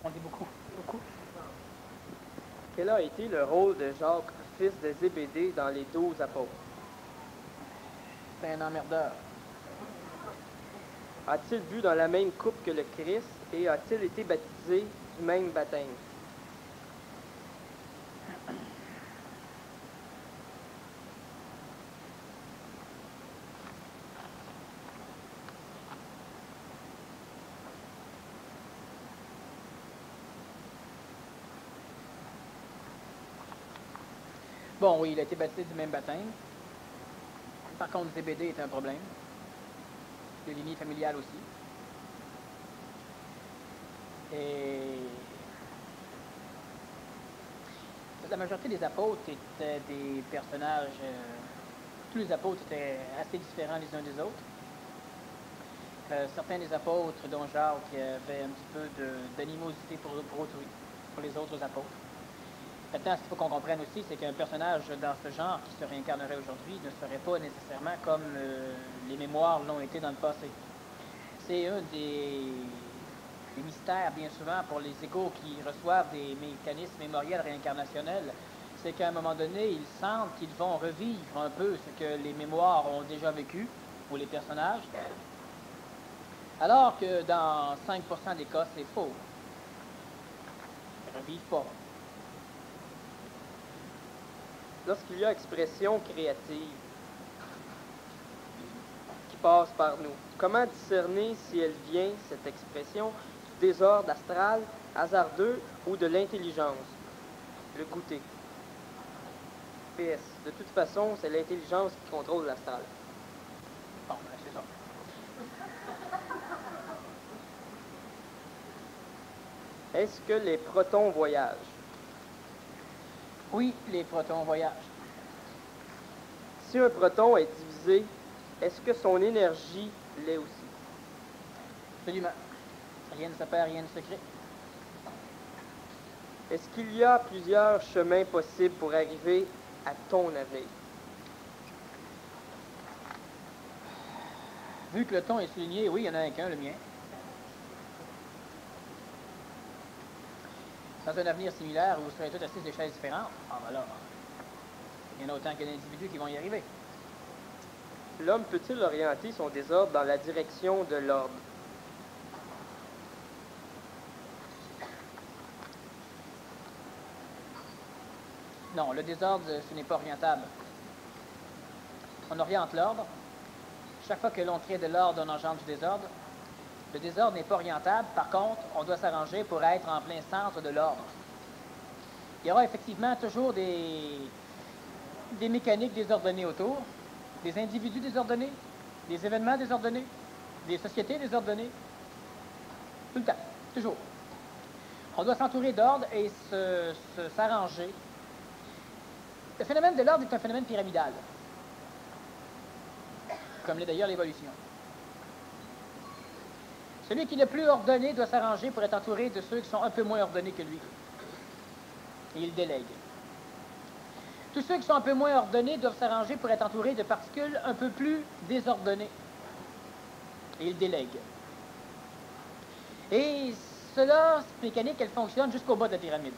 On dit beaucoup. Beaucoup. Quel a été le rôle de Jacques, fils de Zébédée, dans les 12 apôtres? C'est un emmerdeur. A-t-il bu dans la même coupe que le Christ et a-t-il été baptisé du même baptême? Bon, oui, il a été baptisé du même baptême. Par contre, Zébédée est un problème. De lignée familiale aussi. Et la majorité des apôtres étaient des personnages. Tous les apôtres étaient assez différents les uns des autres. Certains des apôtres, dont Jacques, avaient un petit peu d'animosité pour autrui, pour les autres apôtres. Maintenant, ce qu'il faut qu'on comprenne aussi, c'est qu'un personnage dans ce genre qui se réincarnerait aujourd'hui ne serait pas nécessairement comme les mémoires l'ont été dans le passé. C'est un des mystères, bien souvent, pour les égaux qui reçoivent des mécanismes mémoriels réincarnationnels. C'est qu'à un moment donné, ils sentent qu'ils vont revivre un peu ce que les mémoires ont déjà vécu, ou les personnages, alors que dans 5% des cas, c'est faux. Ils ne revivent pas. Lorsqu'il y a expression créative qui passe par nous, comment discerner si elle vient, cette expression, du désordre astral, hasardeux ou de l'intelligence? Le goûter. PS. De toute façon, c'est l'intelligence qui contrôle l'astral. Bon, ben, c'est ça. Est-ce que les protons voyagent? Oui, les protons voyagent. Si un proton est divisé, est-ce que son énergie l'est aussi? Absolument. Rien ne se perd, rien ne se crée. Est-ce qu'il y a plusieurs chemins possibles pour arriver à ton avenir? Vu que le ton est souligné, oui, il y en a qu'un, le mien. Dans un avenir similaire où vous serez tous assis sur des chaises différentes, ah ben là, il y en a autant que d'individus qui vont y arriver. L'homme peut-il orienter son désordre dans la direction de l'ordre? Non, le désordre, ce n'est pas orientable. On oriente l'ordre. Chaque fois que l'on crée de l'ordre, on engendre du désordre. Le désordre n'est pas orientable. Par contre, on doit s'arranger pour être en plein centre de l'ordre. Il y aura effectivement toujours des mécaniques désordonnées autour, des individus désordonnés, des événements désordonnés, des sociétés désordonnées. Tout le temps, toujours. On doit s'entourer d'ordre et s'arranger. Le phénomène de l'ordre est un phénomène pyramidal, comme l'est d'ailleurs l'évolution. Celui qui est le plus ordonné doit s'arranger pour être entouré de ceux qui sont un peu moins ordonnés que lui. Et il délègue. Tous ceux qui sont un peu moins ordonnés doivent s'arranger pour être entourés de particules un peu plus désordonnées. Et il délègue. Et cela, cette mécanique, elle fonctionne jusqu'au bas de la pyramide.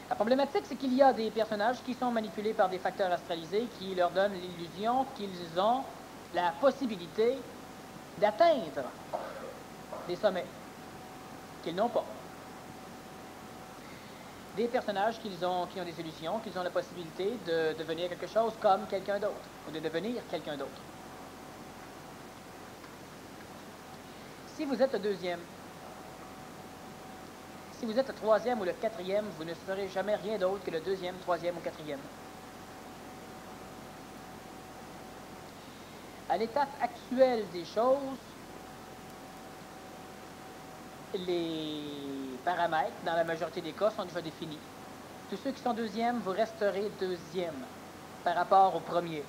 La problématique, c'est qu'il y a des personnages qui sont manipulés par des facteurs astralisés qui leur donnent l'illusion qu'ils ont la possibilité d'atteindre des sommets qu'ils n'ont pas. Des personnages qui ont des illusions, qu'ils ont la possibilité de devenir quelque chose comme quelqu'un d'autre, ou de devenir quelqu'un d'autre. Si vous êtes le deuxième, si vous êtes le troisième ou le quatrième, vous ne serez jamais rien d'autre que le deuxième, troisième ou quatrième. À l'étape actuelle des choses, les paramètres, dans la majorité des cas, sont déjà définis. Tous ceux qui sont deuxième, vous resterez deuxième par rapport au premier.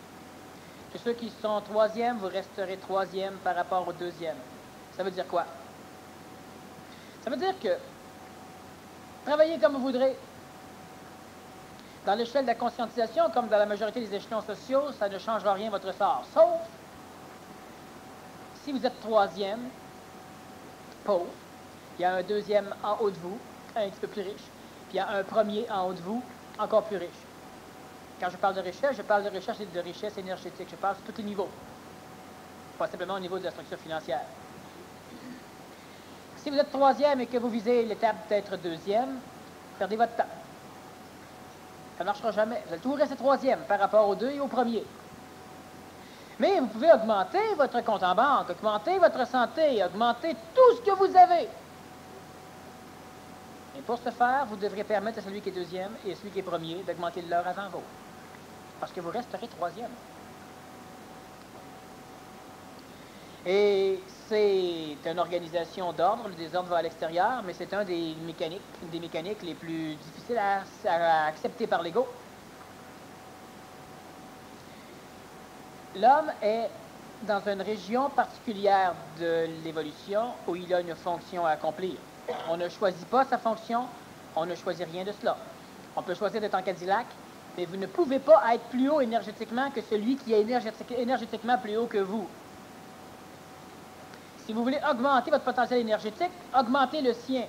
Tous ceux qui sont troisième, vous resterez troisième par rapport au deuxième. Ça veut dire quoi? Ça veut dire que travaillez comme vous voudrez. Dans l'échelle de la conscientisation, comme dans la majorité des échelons sociaux, ça ne changera rien votre sort. Sauf si vous êtes troisième pauvre, il y a un deuxième en haut de vous, un petit peu plus riche, puis il y a un premier en haut de vous, encore plus riche. Quand je parle de richesse énergétique. Je parle sur tous les niveaux, pas simplement au niveau de la structure financière. Si vous êtes troisième et que vous visez l'étape d'être deuxième, perdez votre temps. Ça ne marchera jamais. Vous allez toujours rester troisième par rapport aux deux et au premier. Mais vous pouvez augmenter votre compte en banque, augmenter votre santé, augmenter tout ce que vous avez. Et pour ce faire, vous devrez permettre à celui qui est deuxième et à celui qui est premier d'augmenter leur avant vous. Parce que vous resterez troisième. Et c'est une organisation d'ordre. Le désordre va à l'extérieur, mais c'est une des mécaniques les plus difficiles à accepter par l'ego. L'homme est dans une région particulière de l'évolution où il a une fonction à accomplir. On ne choisit pas sa fonction, on ne choisit rien de cela. On peut choisir d'être en Cadillac, mais vous ne pouvez pas être plus haut énergétiquement que celui qui est énergétiquement plus haut que vous. Si vous voulez augmenter votre potentiel énergétique, augmentez le sien.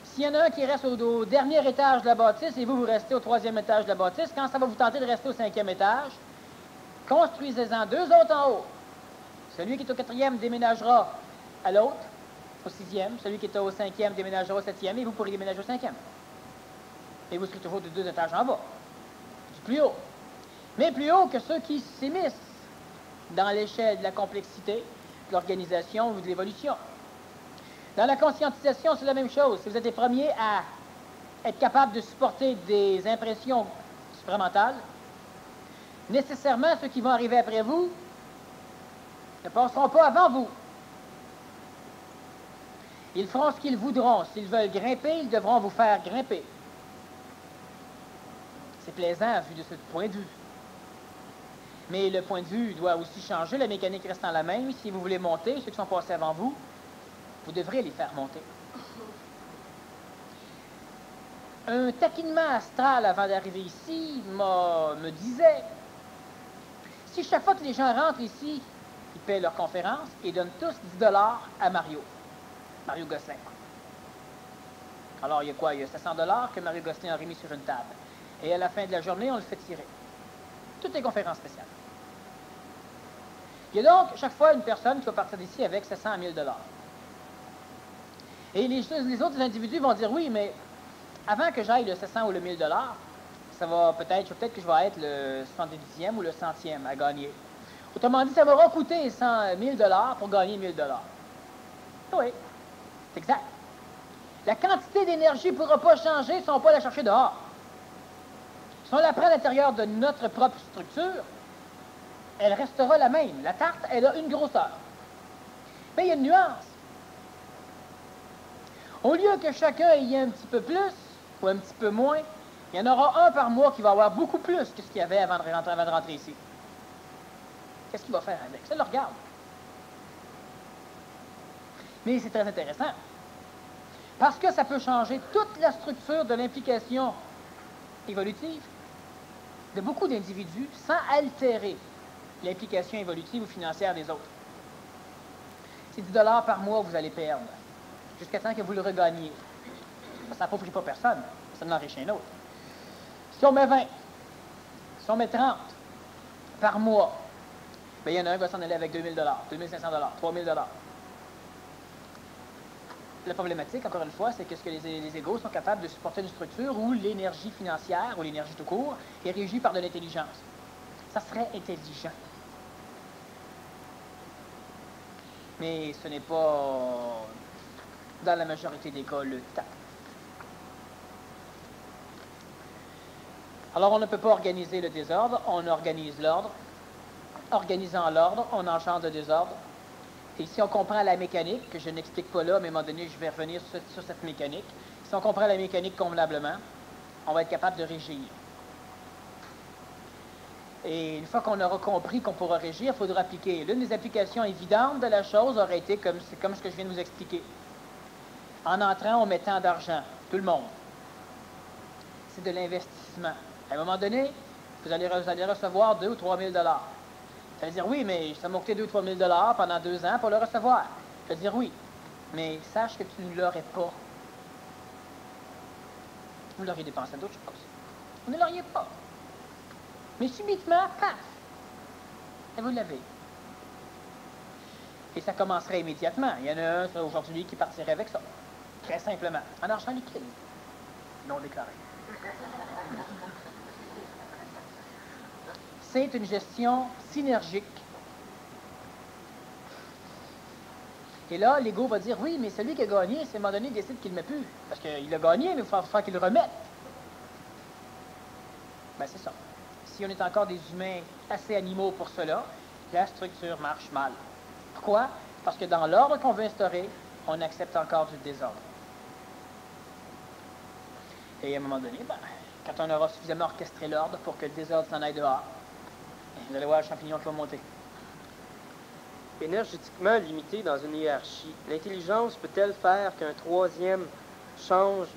S'il y en a un qui reste au dernier étage de la bâtisse et vous restez au troisième étage de la bâtisse, quand ça va vous tenter de rester au cinquième étage, construisez-en deux autres en haut. Celui qui est au quatrième déménagera à l'autre, au sixième. Celui qui est au cinquième déménagera au septième et vous pourrez déménager au cinquième. Et vous serez toujours de deux étages en bas. C'est plus haut. Mais plus haut que ceux qui s'immiscent dans l'échelle de la complexité, de l'organisation ou de l'évolution. Dans la conscientisation, c'est la même chose. Si vous êtes les premiers à être capables de supporter des impressions supramentales, nécessairement, ceux qui vont arriver après vous ne passeront pas avant vous. Ils feront ce qu'ils voudront. S'ils veulent grimper, ils devront vous faire grimper. C'est plaisant vu de ce point de vue. Mais le point de vue doit aussi changer, la mécanique restant la même. Si vous voulez monter, ceux qui sont passés avant vous, vous devrez les faire monter. Un taquinement astral avant d'arriver ici me disait, si chaque fois que les gens rentrent ici, ils paient leur conférence et donnent tous 10 $ à Mario Gosselin. Alors, il y a quoi? Il y a 700 $ que Mario Gosselin a remis sur une table. Et à la fin de la journée, on le fait tirer. Toutes les conférences spéciales. Il y a donc chaque fois une personne qui va partir d'ici avec 700 à 1000 $. Et les autres individus vont dire, oui, mais avant que j'aille le 700 ou le 1000 $, ça va peut-être que je vais être le 70e ou le 100e à gagner. Autrement dit, ça m'aura coûté 1000 $ pour gagner 1000 $. Oui, c'est exact. La quantité d'énergie ne pourra pas changer si on ne va pas la chercher dehors. Si on la prend à l'intérieur de notre propre structure, elle restera la même. La tarte, elle a une grosseur. Mais il y a une nuance. Au lieu que chacun ait un petit peu plus ou un petit peu moins, il y en aura un par mois qui va avoir beaucoup plus que ce qu'il y avait avant de rentrer ici. Qu'est-ce qu'il va faire avec? Ça le regarde. Mais c'est très intéressant. Parce que ça peut changer toute la structure de l'implication évolutive de beaucoup d'individus sans altérer l'implication évolutive ou financière des autres. C'est 10 $ par mois que vous allez perdre, jusqu'à temps que vous le regagniez. Ça n'appauvrit pas personne, ça n'enrichit un autre. Si on met 20, si on met 30 par mois, bien, il y en a un qui va s'en aller avec 2000 $, 2500 $, 3000 $. La problématique, encore une fois, c'est que ce que les égos sont capables de supporter une structure où l'énergie financière, ou l'énergie tout court, est régie par de l'intelligence. Ça serait intelligent. Mais ce n'est pas, dans la majorité des cas, le cas. Alors, on ne peut pas organiser le désordre, on organise l'ordre. Organisant l'ordre, on engendre le désordre. Et si on comprend la mécanique, que je n'explique pas là, mais à un moment donné, je vais revenir sur cette mécanique. Si on comprend la mécanique convenablement, on va être capable de régir. Et une fois qu'on aura compris qu'on pourra régir, il faudra appliquer. L'une des applications évidentes de la chose aurait été comme ce que je viens de vous expliquer. En entrant, on met tant d'argent, tout le monde. C'est de l'investissement. À un moment donné, vous allez recevoir 2 ou 3 000 $. Elle va dire, oui, mais ça m'a coûté 2 ou 3 000 $ pendant 2 ans pour le recevoir. Je vais dire, oui, mais sache que tu ne l'aurais pas. Vous l'auriez dépensé à d'autres choses. Vous ne l'auriez pas. Mais subitement, paf, et vous l'avez. Et ça commencerait immédiatement. Il y en a un aujourd'hui qui partirait avec ça. Très simplement. En argent liquide. Non déclaré. C'est une gestion synergique. Et là, l'ego va dire, oui, mais celui qui a gagné, c'est à un moment donné, il décide qu'il ne met plus. Parce qu'il a gagné, mais il faut faire qu'il le remette. Ben, c'est ça. Si on est encore des humains assez animaux pour cela, la structure marche mal. Pourquoi? Parce que dans l'ordre qu'on veut instaurer, on accepte encore du désordre. Et à un moment donné, ben, quand on aura suffisamment orchestré l'ordre pour que le désordre s'en aille dehors, vous allez voir le champignon qui va monter. Énergétiquement limité dans une hiérarchie, l'intelligence peut-elle faire qu'un troisième change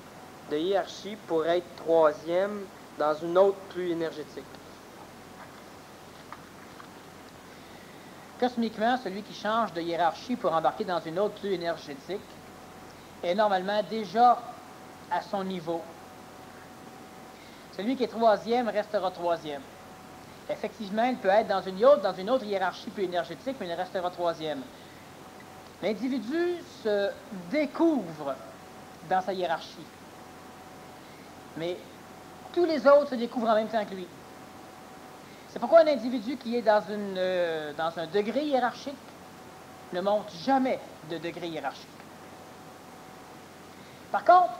de hiérarchie pour être troisième dans une autre plus énergétique? Cosmiquement, celui qui change de hiérarchie pour embarquer dans une autre plus énergétique est normalement déjà à son niveau. Celui qui est troisième restera troisième. Effectivement, il peut être dans une autre hiérarchie plus énergétique, mais il restera troisième. L'individu se découvre dans sa hiérarchie. Mais tous les autres se découvrent en même temps que lui. C'est pourquoi un individu qui est dans un degré hiérarchique ne monte jamais de degré hiérarchique. Par contre,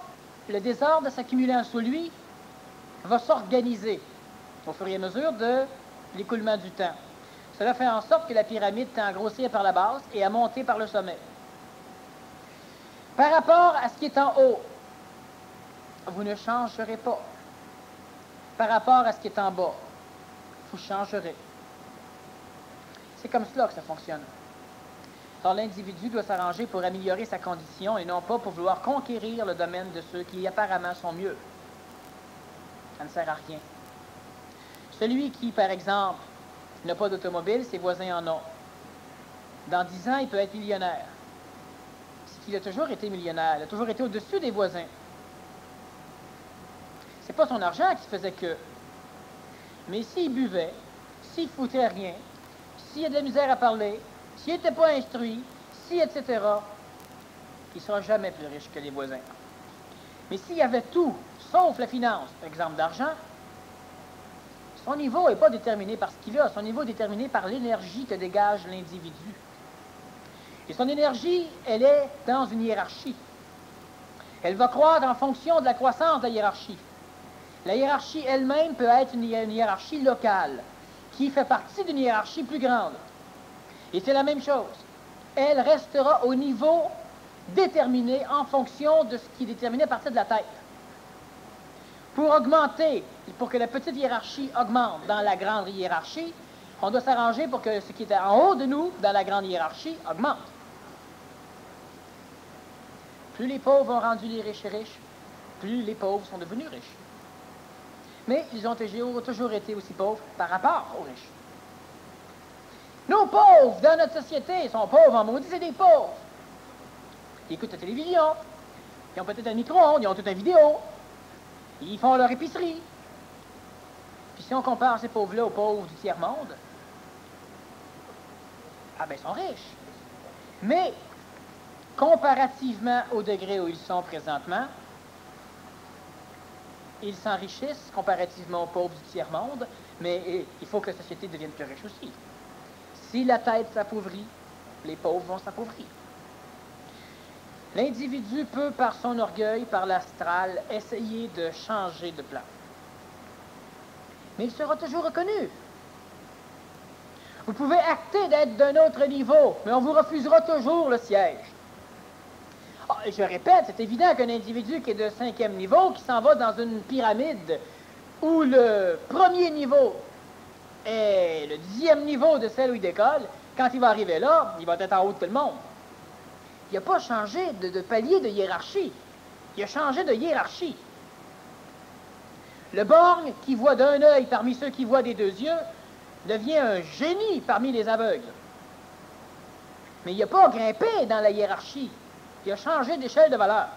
le désordre s'accumulant sous lui va s'organiser au fur et à mesure de l'écoulement du temps. Cela fait en sorte que la pyramide tend à grossir par la base et à monter par le sommet. Par rapport à ce qui est en haut, vous ne changerez pas. Par rapport à ce qui est en bas, vous changerez. C'est comme cela que ça fonctionne. Alors l'individu doit s'arranger pour améliorer sa condition et non pas pour vouloir conquérir le domaine de ceux qui apparemment sont mieux. Ça ne sert à rien. Celui qui, par exemple, n'a pas d'automobile, ses voisins en ont. Dans 10 ans, il peut être millionnaire. C'est qu'il a toujours été millionnaire, il a toujours été au-dessus des voisins. C'est pas son argent qui faisait que. Mais s'il buvait, s'il foutait rien, s'il a de la misère à parler, s'il n'était pas instruit, si, etc., il ne sera jamais plus riche que les voisins. Mais s'il y avait tout, sauf la finance, par exemple d'argent, son niveau n'est pas déterminé par ce qu'il a, son niveau est déterminé par l'énergie que dégage l'individu. Et son énergie, elle est dans une hiérarchie. Elle va croître en fonction de la croissance de la hiérarchie. La hiérarchie elle-même peut être une hiérarchie locale, qui fait partie d'une hiérarchie plus grande. Et c'est la même chose. Elle restera au niveau déterminé en fonction de ce qui est déterminé à partir de la tête. Pour augmenter, pour que la petite hiérarchie augmente dans la grande hiérarchie, on doit s'arranger pour que ce qui est en haut de nous, dans la grande hiérarchie, augmente. Plus les pauvres ont rendu les riches riches, plus les pauvres sont devenus riches. Mais ils ont toujours été aussi pauvres par rapport aux riches. Nos pauvres dans notre société sont pauvres en maudit, c'est des pauvres. Ils écoutent la télévision, ils ont peut-être un micro-ondes, ils ont toute une vidéo, ils font leur épicerie. Puis si on compare ces pauvres-là aux pauvres du tiers-monde, ah ben ils sont riches. Mais, comparativement au degré où ils sont présentement, ils s'enrichissent comparativement aux pauvres du tiers-monde, mais il faut que la société devienne plus riche aussi. Si la tête s'appauvrit, les pauvres vont s'appauvrir. L'individu peut, par son orgueil, par l'astral, essayer de changer de plan. Mais il sera toujours reconnu. Vous pouvez acter d'être d'un autre niveau, mais on vous refusera toujours le siège. Ah, je répète, c'est évident qu'un individu qui est de 5e niveau, qui s'en va dans une pyramide où le premier niveau est le 10e niveau de celle où il décolle, quand il va arriver là, il va être en haut de tout le monde. Il n'a pas changé de palier de hiérarchie. Il a changé de hiérarchie. Le borgne qui voit d'un œil parmi ceux qui voient des 2 yeux devient un génie parmi les aveugles. Mais il n'a pas grimpé dans la hiérarchie. Il a changé d'échelle de valeur.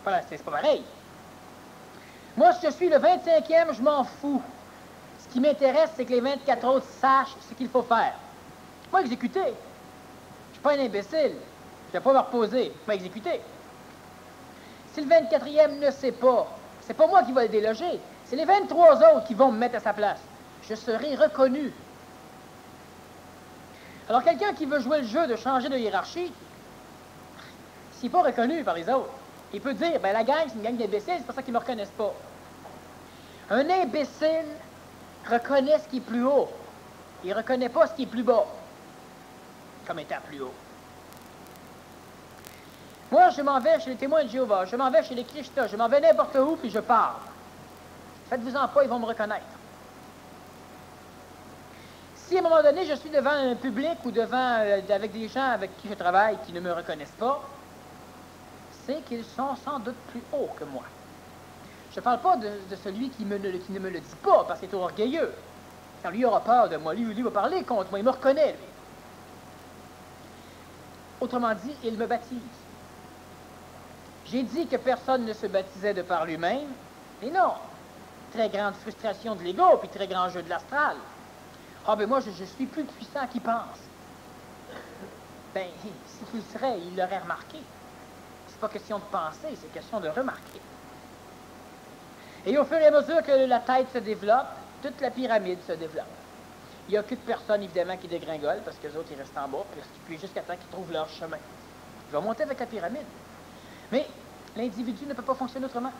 Voilà, c'est pas pareil. Moi, si je suis le 25e, je m'en fous. Ce qui m'intéresse, c'est que les 24 autres sachent ce qu'il faut faire. Moi, exécuter. Je ne suis pas un imbécile. Je ne vais pas me reposer. Je vais exécuter. Si le 24e ne sait pas, c'est pas moi qui vais le déloger. C'est les 23 autres qui vont me mettre à sa place. Je serai reconnu. Alors, quelqu'un qui veut jouer le jeu de changer de hiérarchie, s'il n'est pas reconnu par les autres, il peut dire, ben la gang, c'est une gang d'imbéciles, c'est pour ça qu'ils ne me reconnaissent pas. Un imbécile reconnaît ce qui est plus haut. Il ne reconnaît pas ce qui est plus bas, comme étant plus haut. Moi, je m'en vais chez les témoins de Jéhovah, je m'en vais chez les Krishnas, je m'en vais n'importe où, puis je parle. Faites-vous-en pas, ils vont me reconnaître. Si à un moment donné, je suis devant un public ou avec des gens avec qui je travaille qui ne me reconnaissent pas, c'est qu'ils sont sans doute plus hauts que moi. Je ne parle pas de celui qui ne me le dit pas, parce qu'il est trop orgueilleux. Quand lui aura peur de moi, lui va parler contre moi, il me reconnaît, lui. Autrement dit, il me baptise. J'ai dit que personne ne se baptisait de par lui-même, et non. Très grande frustration de l'ego, puis très grand jeu de l'astral. Ah, ben moi, je suis plus puissant qu'il pense. Ben, s'il le serait, il l'aurait remarqué. C'est pas question de penser, c'est question de remarquer. Et au fur et à mesure que la tête se développe, toute la pyramide se développe. Il n'y a que de personnes, évidemment, qui dégringolent, parce que les autres, ils restent en bas, puis jusqu'à temps qu'ils trouvent leur chemin. Ils vont monter avec la pyramide. Mais l'individu ne peut pas fonctionner autrement.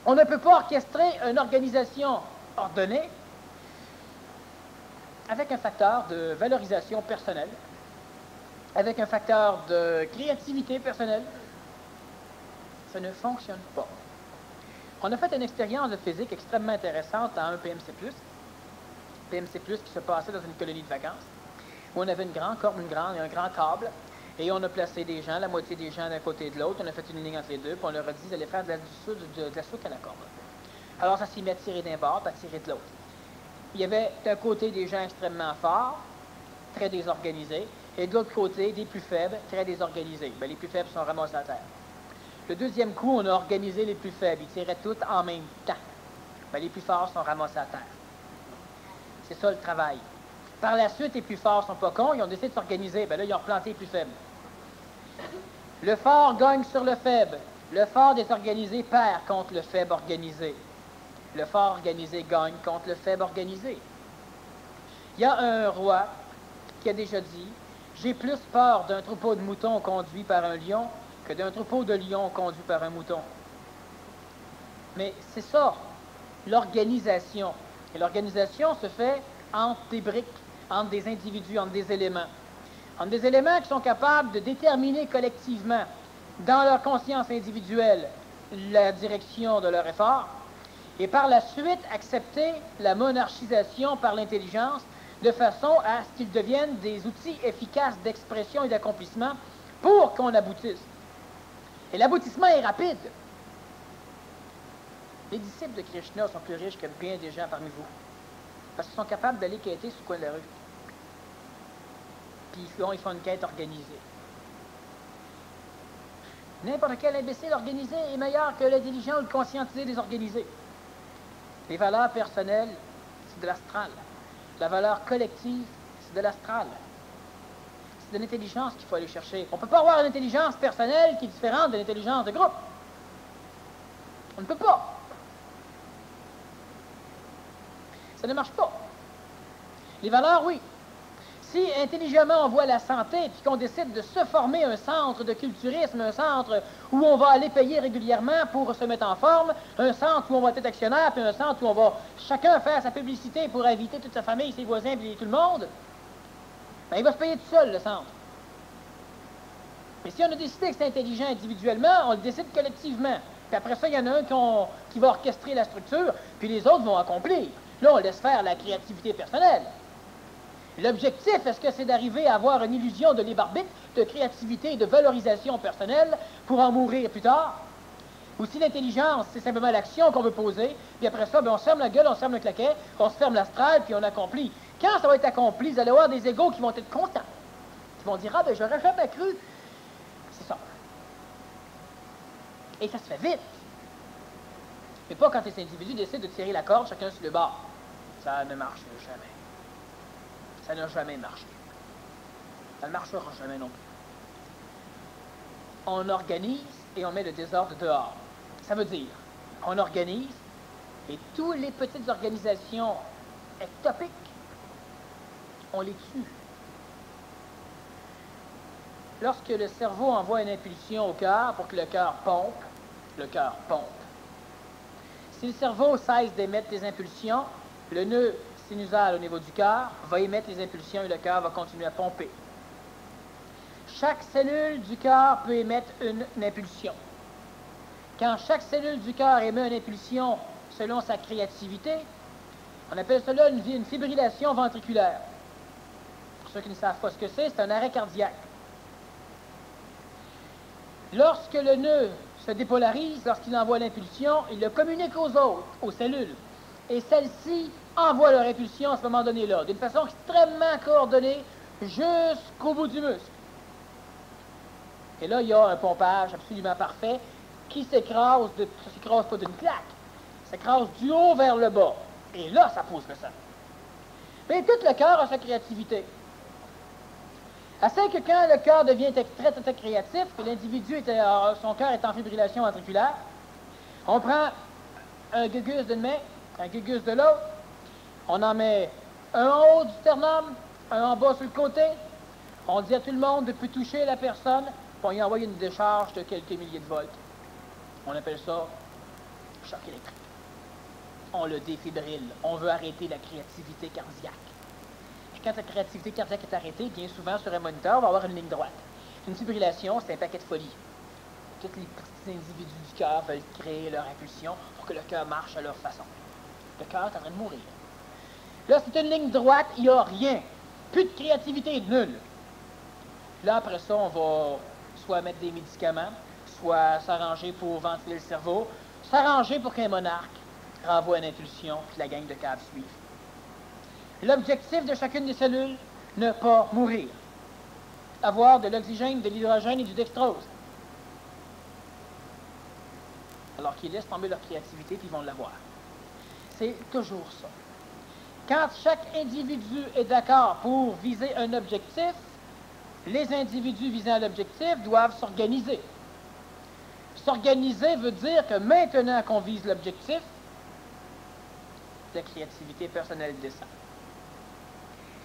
On ne peut pas orchestrer une organisation ordonnée avec un facteur de valorisation personnelle, avec un facteur de créativité personnelle. Ça ne fonctionne pas. On a fait une expérience de physique extrêmement intéressante à un PMC+, qui se passait dans une colonie de vacances, où on avait une grande corde, un grand câble, et on a placé des gens, la moitié des gens d'un côté et de l'autre, on a fait une ligne entre les deux, puis on leur a dit d'aller faire de la souque à la corde. Alors ça s'est mis à tirer d'un bord, puis à tirer de l'autre. Il y avait d'un côté des gens extrêmement forts, très désorganisés, et de l'autre côté des plus faibles, très désorganisés. Bien, les plus faibles sont ramassés à terre. Le deuxième coup, on a organisé les plus faibles. Ils tiraient tous en même temps. Bien, les plus forts sont ramassés à terre. C'est ça le travail. Par la suite, les plus forts ne sont pas cons, ils ont décidé de s'organiser. Bien là, ils ont replanté les plus faibles. Le fort gagne sur le faible. Le fort désorganisé perd contre le faible organisé. Le fort organisé gagne contre le faible organisé. Il y a un roi qui a déjà dit « J'ai plus peur d'un troupeau de moutons conduit par un lion que d'un troupeau de lions conduit par un mouton. » Mais c'est ça, l'organisation. Et l'organisation se fait entre des briques, entre des individus, entre des éléments. Entre des éléments qui sont capables de déterminer collectivement, dans leur conscience individuelle, la direction de leur effort, et par la suite accepter la monarchisation par l'intelligence de façon à ce qu'ils deviennent des outils efficaces d'expression et d'accomplissement pour qu'on aboutisse. Et l'aboutissement est rapide. Les disciples de Krishna sont plus riches que bien des gens parmi vous, parce qu'ils sont capables d'aller quêter sur le coin de la rue. Puis ils font une quête organisée. N'importe quel imbécile organisé est meilleur que l'intelligent ou le conscientisé désorganisé. Les valeurs personnelles, c'est de l'astral. La valeur collective, c'est de l'astral. C'est de l'intelligence qu'il faut aller chercher. On ne peut pas avoir une intelligence personnelle qui est différente de l'intelligence de groupe. On ne peut pas. Ça ne marche pas. Les valeurs, oui. Si intelligemment on voit la santé, puis qu'on décide de se former un centre de culturisme, un centre où on va aller payer régulièrement pour se mettre en forme, un centre où on va être actionnaire, puis un centre où on va chacun faire sa publicité pour inviter toute sa famille, ses voisins, puis tout le monde, bien, il va se payer tout seul, le centre. Mais si on a décidé que c'est intelligent individuellement, on le décide collectivement. Puis après ça, il y en a un qui va orchestrer la structure, puis les autres vont accomplir. Là, on laisse faire la créativité personnelle. L'objectif, est-ce que c'est d'arriver à avoir une illusion de libre arbitre, de créativité et de valorisation personnelle pour en mourir plus tard? Ou si l'intelligence, c'est simplement l'action qu'on veut poser, puis après ça, bien, on se ferme la gueule, on se ferme le claquet, on se ferme l'astral, puis on accomplit. Quand ça va être accompli, vous allez avoir des égaux qui vont être contents. Ils vont dire, ah ben j'aurais jamais cru. C'est ça. Et ça se fait vite. Mais pas quand les individus décident de tirer la corde chacun sur le bord. Ça ne marche jamais. Ça n'a jamais marché. Ça ne marchera jamais non plus. On organise et on met le désordre dehors. Ça veut dire, on organise et toutes les petites organisations ectopiques, on les tue. Lorsque le cerveau envoie une impulsion au cœur pour que le cœur pompe, le cœur pompe. Si le cerveau cesse d'émettre des impulsions, le nœud sinusal au niveau du cœur va émettre les impulsions et le cœur va continuer à pomper. Chaque cellule du cœur peut émettre une impulsion. Quand chaque cellule du cœur émet une impulsion selon sa créativité, on appelle cela une fibrillation ventriculaire. Pour ceux qui ne savent pas ce que c'est un arrêt cardiaque. Lorsque le nœud se dépolarise, lorsqu'il envoie l'impulsion, il le communique aux autres, aux cellules. Et celles-ci envoient leur impulsion à ce moment donné-là, d'une façon extrêmement coordonnée jusqu'au bout du muscle. Et là, il y a un pompage absolument parfait qui s'écrase, ça ne s'écrase pas d'une claque, ça s'écrase du haut vers le bas. Et là, ça pousse le sang. Mais tout le cœur a sa créativité. Assez que quand le cœur devient très, très créatif, que l'individu, son cœur est en fibrillation ventriculaire, on prend un gugus d'une main, un gugus de l'autre, on en met un en haut du sternum, un en bas sur le côté, on dit à tout le monde de ne plus toucher la personne, puis on y envoie une décharge de quelques milliers de volts. On appelle ça choc électrique. On le défibrille. On veut arrêter la créativité cardiaque. Et quand la créativité cardiaque est arrêtée, bien souvent sur un moniteur, on va avoir une ligne droite. Une fibrillation, c'est un paquet de folie. Tous les petits individus du cœur veulent créer leur impulsion pour que le cœur marche à leur façon. Le cœur est en train de mourir. Là, c'est une ligne droite, il n'y a rien. Plus de créativité, nulle. Là, après ça, on va soit mettre des médicaments, soit s'arranger pour ventiler le cerveau, s'arranger pour qu'un monarque renvoie une impulsion, puis la gang de câbles suive. L'objectif de chacune des cellules, ne pas mourir. Avoir de l'oxygène, de l'hydrogène et du dextrose. Alors qu'ils laissent tomber leur créativité, puis ils vont l'avoir. C'est toujours ça. Quand chaque individu est d'accord pour viser un objectif, les individus visant l'objectif doivent s'organiser. S'organiser veut dire que maintenant qu'on vise l'objectif, la créativité personnelle descend.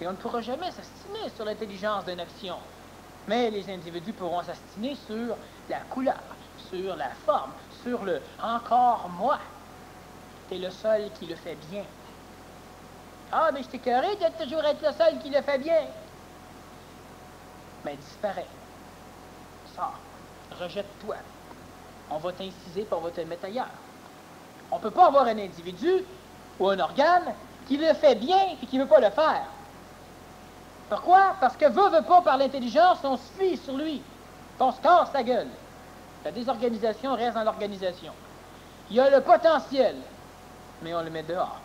Et on ne pourra jamais s'astiner sur l'intelligence d'une action. Mais les individus pourront s'astiner sur la couleur, sur la forme, sur le « encore moi ». T'es le seul qui le fait bien. Ah, mais je t'ai écœuré de toujours être le seul qui le fait bien. Mais disparaît. Sors. Rejette-toi. On va t'inciser et on va te mettre ailleurs. On ne peut pas avoir un individu ou un organe qui le fait bien et qui ne veut pas le faire. Pourquoi? Parce que veut pas par l'intelligence, on se fie sur lui. On se casse la gueule. La désorganisation reste dans l'organisation. Il y a le potentiel, mais on le met dehors.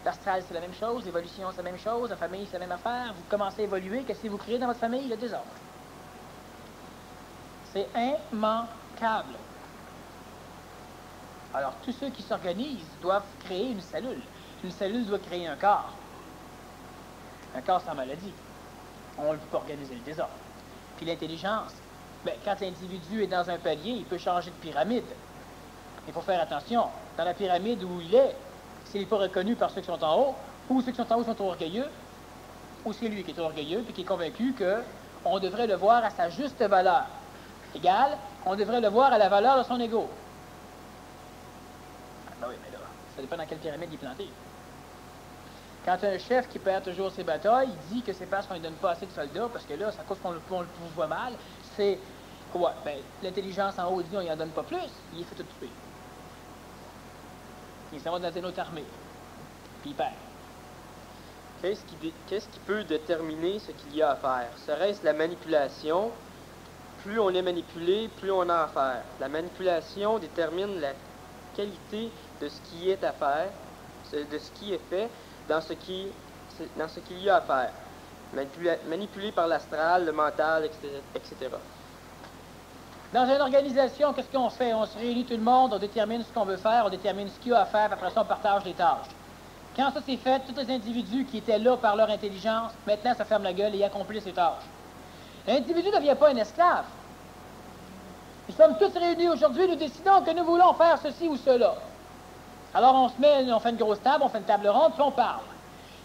L'astral, c'est la même chose. L'évolution, c'est la même chose. La famille, c'est la même affaire. Vous commencez à évoluer. Qu'est-ce que vous créez dans votre famille? Le désordre. C'est immanquable. Alors, tous ceux qui s'organisent doivent créer une cellule. Une cellule doit créer un corps. Un corps sans maladie. On ne peut pas organiser le désordre. Puis l'intelligence, bien, quand l'individu est dans un palier, il peut changer de pyramide. Il faut faire attention. Dans la pyramide où il est, s'il n'est pas reconnu par ceux qui sont en haut, ou ceux qui sont en haut sont trop orgueilleux, ou c'est lui qui est trop orgueilleux et qui est convaincu qu'on devrait le voir à sa juste valeur. Égal, on devrait le voir à la valeur de son ego. Ah ben oui, mais là, ça dépend dans quelle pyramide il est planté. Quand un chef qui perd toujours ses batailles, il dit que c'est parce qu'on ne donne pas assez de soldats, parce que là, c'est à cause qu'on le voit mal, c'est... Ouais, ben, l'intelligence en haut dit on n'y en donne pas plus, il est fait tout tuer. Il s'en va dans une autre armée. Puis il perd. Qu'est-ce qui peut déterminer ce qu'il y a à faire? Serait-ce la manipulation? Plus on est manipulé, plus on a à faire. La manipulation détermine la qualité de ce qui est à faire, de ce qui est fait. dans ce qu'il y a à faire, manipulé par l'astral, le mental, etc. Dans une organisation, qu'est-ce qu'on fait? On se réunit tout le monde, on détermine ce qu'on veut faire, on détermine ce qu'il y a à faire, puis après ça, on partage les tâches. Quand ça c'est fait, tous les individus qui étaient là par leur intelligence, maintenant, ça ferme la gueule et accomplissent les tâches. L'individu ne devient pas un esclave. Nous sommes tous réunis aujourd'hui, nous décidons que nous voulons faire ceci ou cela. Alors on se met, on fait une grosse table, on fait une table ronde, puis on parle.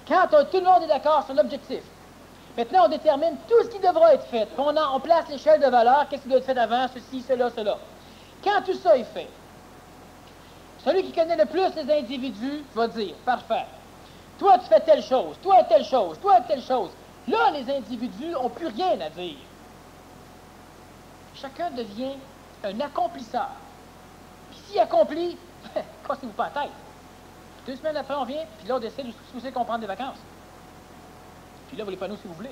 Quand tout le monde est d'accord sur l'objectif, maintenant on détermine tout ce qui devra être fait. Puis on place l'échelle de valeur, qu'est-ce qui doit être fait avant, ceci, cela, cela. Quand tout ça est fait, celui qui connaît le plus les individus va dire, parfait, toi tu fais telle chose, toi telle chose, toi telle chose. Là, les individus n'ont plus rien à dire. Chacun devient un accomplisseur. Puis s'il accomplit, cassez-vous pas la tête. 2 semaines après, on vient, puis là, on décide où c'est qu'on prend des vacances. Puis là, vous les prenez si vous voulez.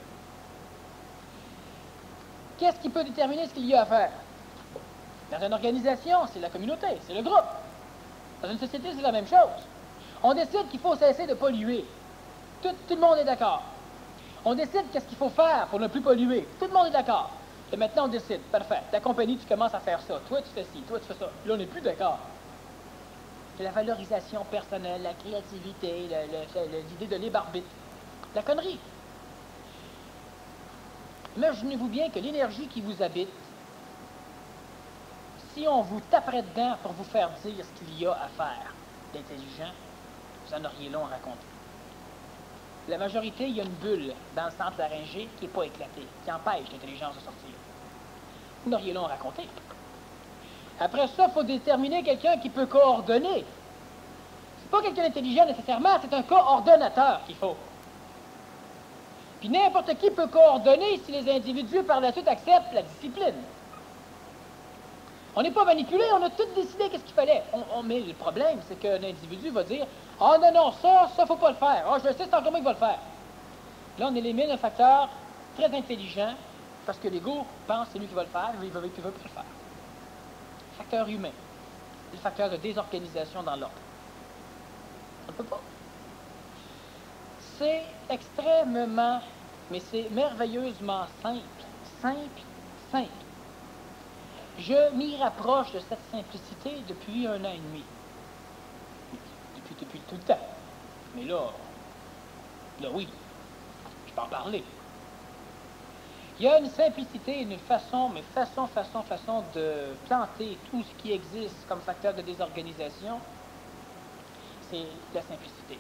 Qu'est-ce qui peut déterminer ce qu'il y a à faire? Dans une organisation, c'est la communauté, c'est le groupe. Dans une société, c'est la même chose. On décide qu'il faut cesser de polluer. Tout le monde est d'accord. On décide qu'est-ce qu'il faut faire pour ne plus polluer. Tout le monde est d'accord. Et maintenant, on décide. Parfait. Ta compagnie, tu commences à faire ça. Toi, tu fais ci. Toi, tu fais ça. Là, on n'est plus d'accord. C'est la valorisation personnelle, la créativité, l'idée de libre arbitre. La connerie. Imaginez-vous bien que l'énergie qui vous habite, si on vous taperait dedans pour vous faire dire ce qu'il y a à faire d'intelligent, vous en auriez long à raconter. La majorité, il y a une bulle dans le centre laryngé qui n'est pas éclatée, qui empêche l'intelligence de sortir. Vous n'auriez long à raconter. Après ça, il faut déterminer quelqu'un qui peut coordonner. C'est pas quelqu'un d'intelligent nécessairement, c'est un coordonnateur qu'il faut. Puis n'importe qui peut coordonner si les individus par la suite acceptent la discipline. On n'est pas manipulé, on a tout décidé qu'est-ce qu'il fallait. Mais le problème, c'est qu'un individu va dire « Ah non, non, ça, faut pas le faire. Ah, je le sais, c'est encore moi qui va le faire. » Là, on élimine un facteur très intelligent parce que l'ego pense que c'est lui qui va le faire, mais il veut pas le faire. Facteur humain. Le facteur de désorganisation dans l'ordre. On ne peut pas. C'est extrêmement, mais c'est merveilleusement simple. Simple, simple. Je m'y rapproche de cette simplicité depuis 1 an et demi. Depuis tout le temps. Mais là oui, je peux en parler. Il y a une simplicité, une façon de planter tout ce qui existe comme facteur de désorganisation. C'est la simplicité.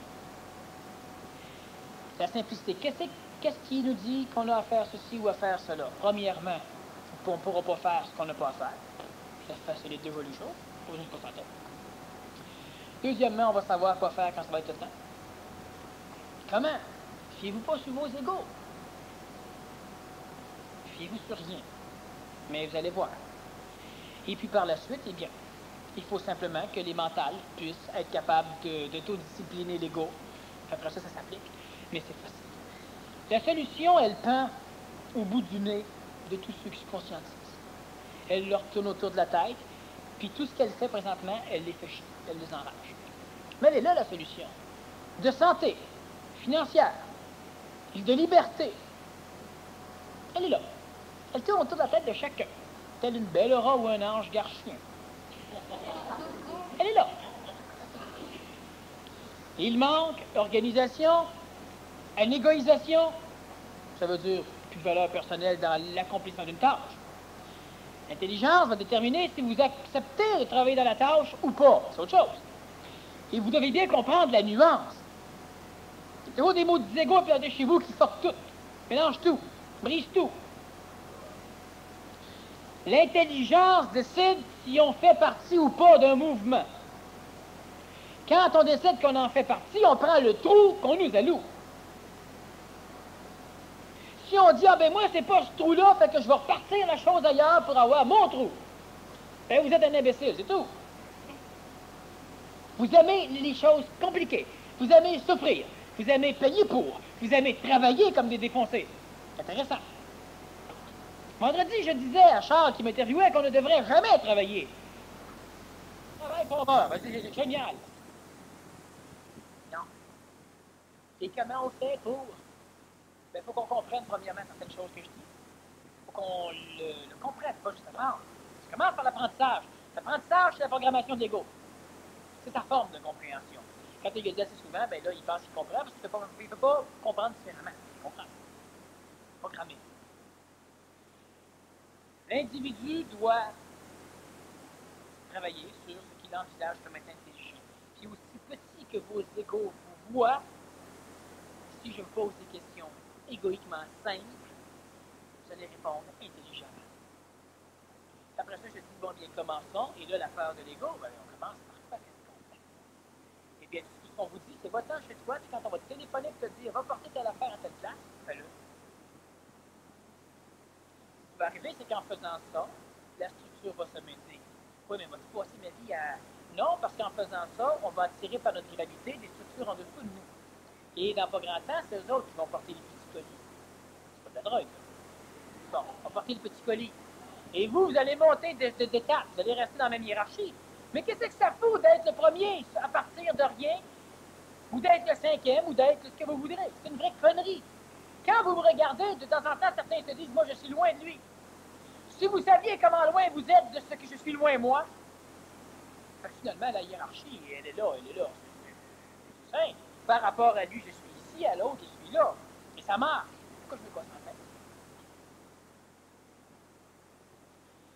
La simplicité. Qu'est-ce qui nous dit qu'on a à faire ceci ou à faire cela? Premièrement, on ne pourra pas faire ce qu'on n'a pas à faire. C'est les deux jolies choses. Il faut juste pas s'en tête. Deuxièmement, on va savoir quoi faire quand ça va être le temps. Comment? Fiez-vous pas sur vos égaux. Fiez-vous sur rien. Mais vous allez voir. Et puis par la suite, eh bien, il faut simplement que les mentales puissent être capables d'autodiscipliner l'ego. Après ça s'applique. Mais c'est facile. La solution, elle pend au bout du nez de tous ceux qui se conscientisent. Elle leur tourne autour de la tête, puis tout ce qu'elle fait présentement, elle les fait chier, elle les enrage. Mais elle est là, la solution. De santé, financière, de liberté. Elle est là. Elle tourne autour de la tête de chacun, telle une belle aura ou un ange garchien. Elle est là. Il manque organisation, une égoïsation, ça veut dire plus de valeur personnelle dans l'accomplissement d'une tâche. L'intelligence va déterminer si vous acceptez de travailler dans la tâche ou pas. C'est autre chose. Et vous devez bien comprendre la nuance. C'est des mots d'ego puis chez vous qui sortent tout, mélangent tout, brisent tout. L'intelligence décide si on fait partie ou pas d'un mouvement. Quand on décide qu'on en fait partie, on prend le trou qu'on nous alloue. Si on dit « Ah ben moi, c'est pas ce trou-là, fait que je vais repartir la chose ailleurs pour avoir mon trou. » Ben vous êtes un imbécile, c'est tout. Vous aimez les choses compliquées. Vous aimez souffrir. Vous aimez payer pour. Vous aimez travailler comme des défoncés. Intéressant. Vendredi, je disais à Charles qui m'interviewait qu'on ne devrait jamais travailler. Travail pour moi, c'est génial. Non. Et comment on fait pour? Il faut qu'on comprenne premièrement certaines choses que je dis. Il faut qu'on le comprenne, pas juste apprendre. Ça commence par l'apprentissage. L'apprentissage, c'est la programmation de l'ego. C'est sa forme de compréhension. Quand il le dit assez souvent, ben là, il pense qu'il comprend parce qu'il ne peut pas comprendre différemment. Il comprend. Programmé. L'individu doit travailler sur ce qu'il envisage comme être intelligent. Puis aussi petit que vos égos vous voient, si je vous pose des questions égoïquement simples, vous allez répondre intelligemment. Après ça, je dis, bon, bien, commençons. Et là, l'affaire de l'ego, ben, on commence par faire ce qu'on fait. Et bien, tout ce qu'on vous dit, c'est va-t'en chez toi, puis quand on va te téléphoner et te dire, va porter telle affaire à telle place, fais-le. Ce qui va arriver, c'est qu'en faisant ça, la structure va se maintenir. Oui, mais vas-tu passer ma vie à... Non, parce qu'en faisant ça, on va attirer par notre gravité des structures en dessous de nous. Et dans pas grand temps, c'est eux autres qui vont porter les petits colis. C'est pas de la drogue. Bon, on va porter les petits colis. Et vous allez monter d'étapes, vous allez rester dans la même hiérarchie. Mais qu'est-ce que ça fout d'être le premier à partir de rien, ou d'être le cinquième, ou d'être ce que vous voudrez? C'est une vraie connerie. Quand vous me regardez, de temps en temps, certains se disent, moi, je suis loin de lui. Si vous saviez comment loin vous êtes de ce que je suis loin, moi, finalement, la hiérarchie, elle est là. C'est simple. Par rapport à lui, je suis ici, à l'autre, je suis là. Et ça marche. Pourquoi je me concentre?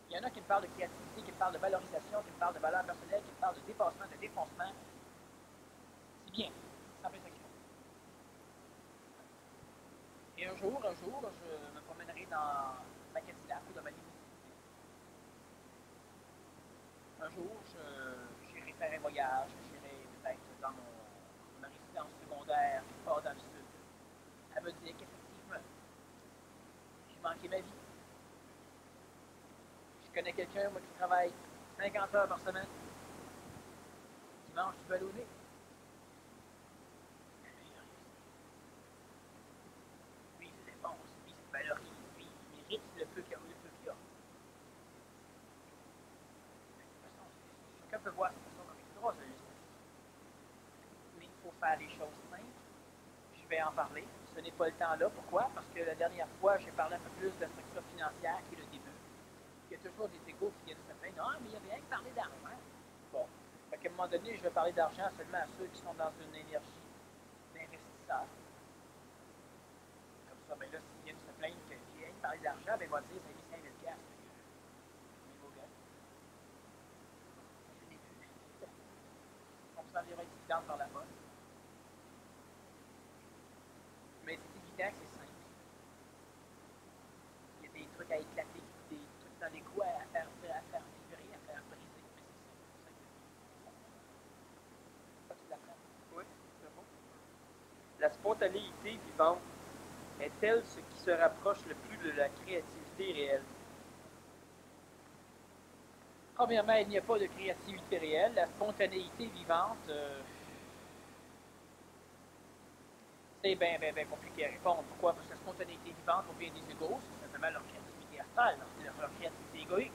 Il y en a qui me parlent de créativité, qui me parlent de valorisation, qui me parlent de valeur personnelle, qui me parlent de dépassement, de défoncement. C'est bien. C'est un peu ça qu'il faut. Et un jour, je me promènerai dans ma Cadillac ou dans ma limousine. Un jour, j'irai faire un voyage, j'irai peut-être dans ma résidence secondaire, quelque part dans le sud, à me dire qu'effectivement, j'ai manqué ma vie. Je connais quelqu'un, moi, qui travaille 50 heures par semaine, qui mange du ballonné. Lui, il se dépense, lui, il se valorise, lui, il mérite le peu qu'il y a. Chacun peut voir cette façon comme il voudra, mais il faut faire les choses simples. Je vais en parler. Ce n'est pas le temps là. Pourquoi? Parce que la dernière fois, j'ai parlé un peu plus de la structure financière qui est le début. Il y a toujours des égos qui viennent se plaindre. Non, mais il y avait rien que parler d'argent. Bon. Fait qu'à un moment donné, je vais parler d'argent seulement à ceux qui sont dans une énergie d'investisseur. Comme ça, ben là, s'ils viennent se plaindre que j'ai rien que parler d'argent, ben il va dire, ça a mis 5 000 $. Ça va être évident par la bonne. Mais c'est évident que c'est simple. Il y a des trucs à éclater, des trucs dans les coups à faire vibrer, à faire briser. Mais c'est simple. Ça, tu l'apprends. Oui, c'est bon. La spontanéité vivante est-elle ce qui se rapproche le plus de la créativité réelle? Premièrement, il n'y a pas de créativité réelle. La spontanéité vivante, c'est bien compliqué à répondre. Pourquoi? Parce que la spontanéité vivante, pour bien des égos, c'est simplement leur créativité astrale, leur créativité égoïque.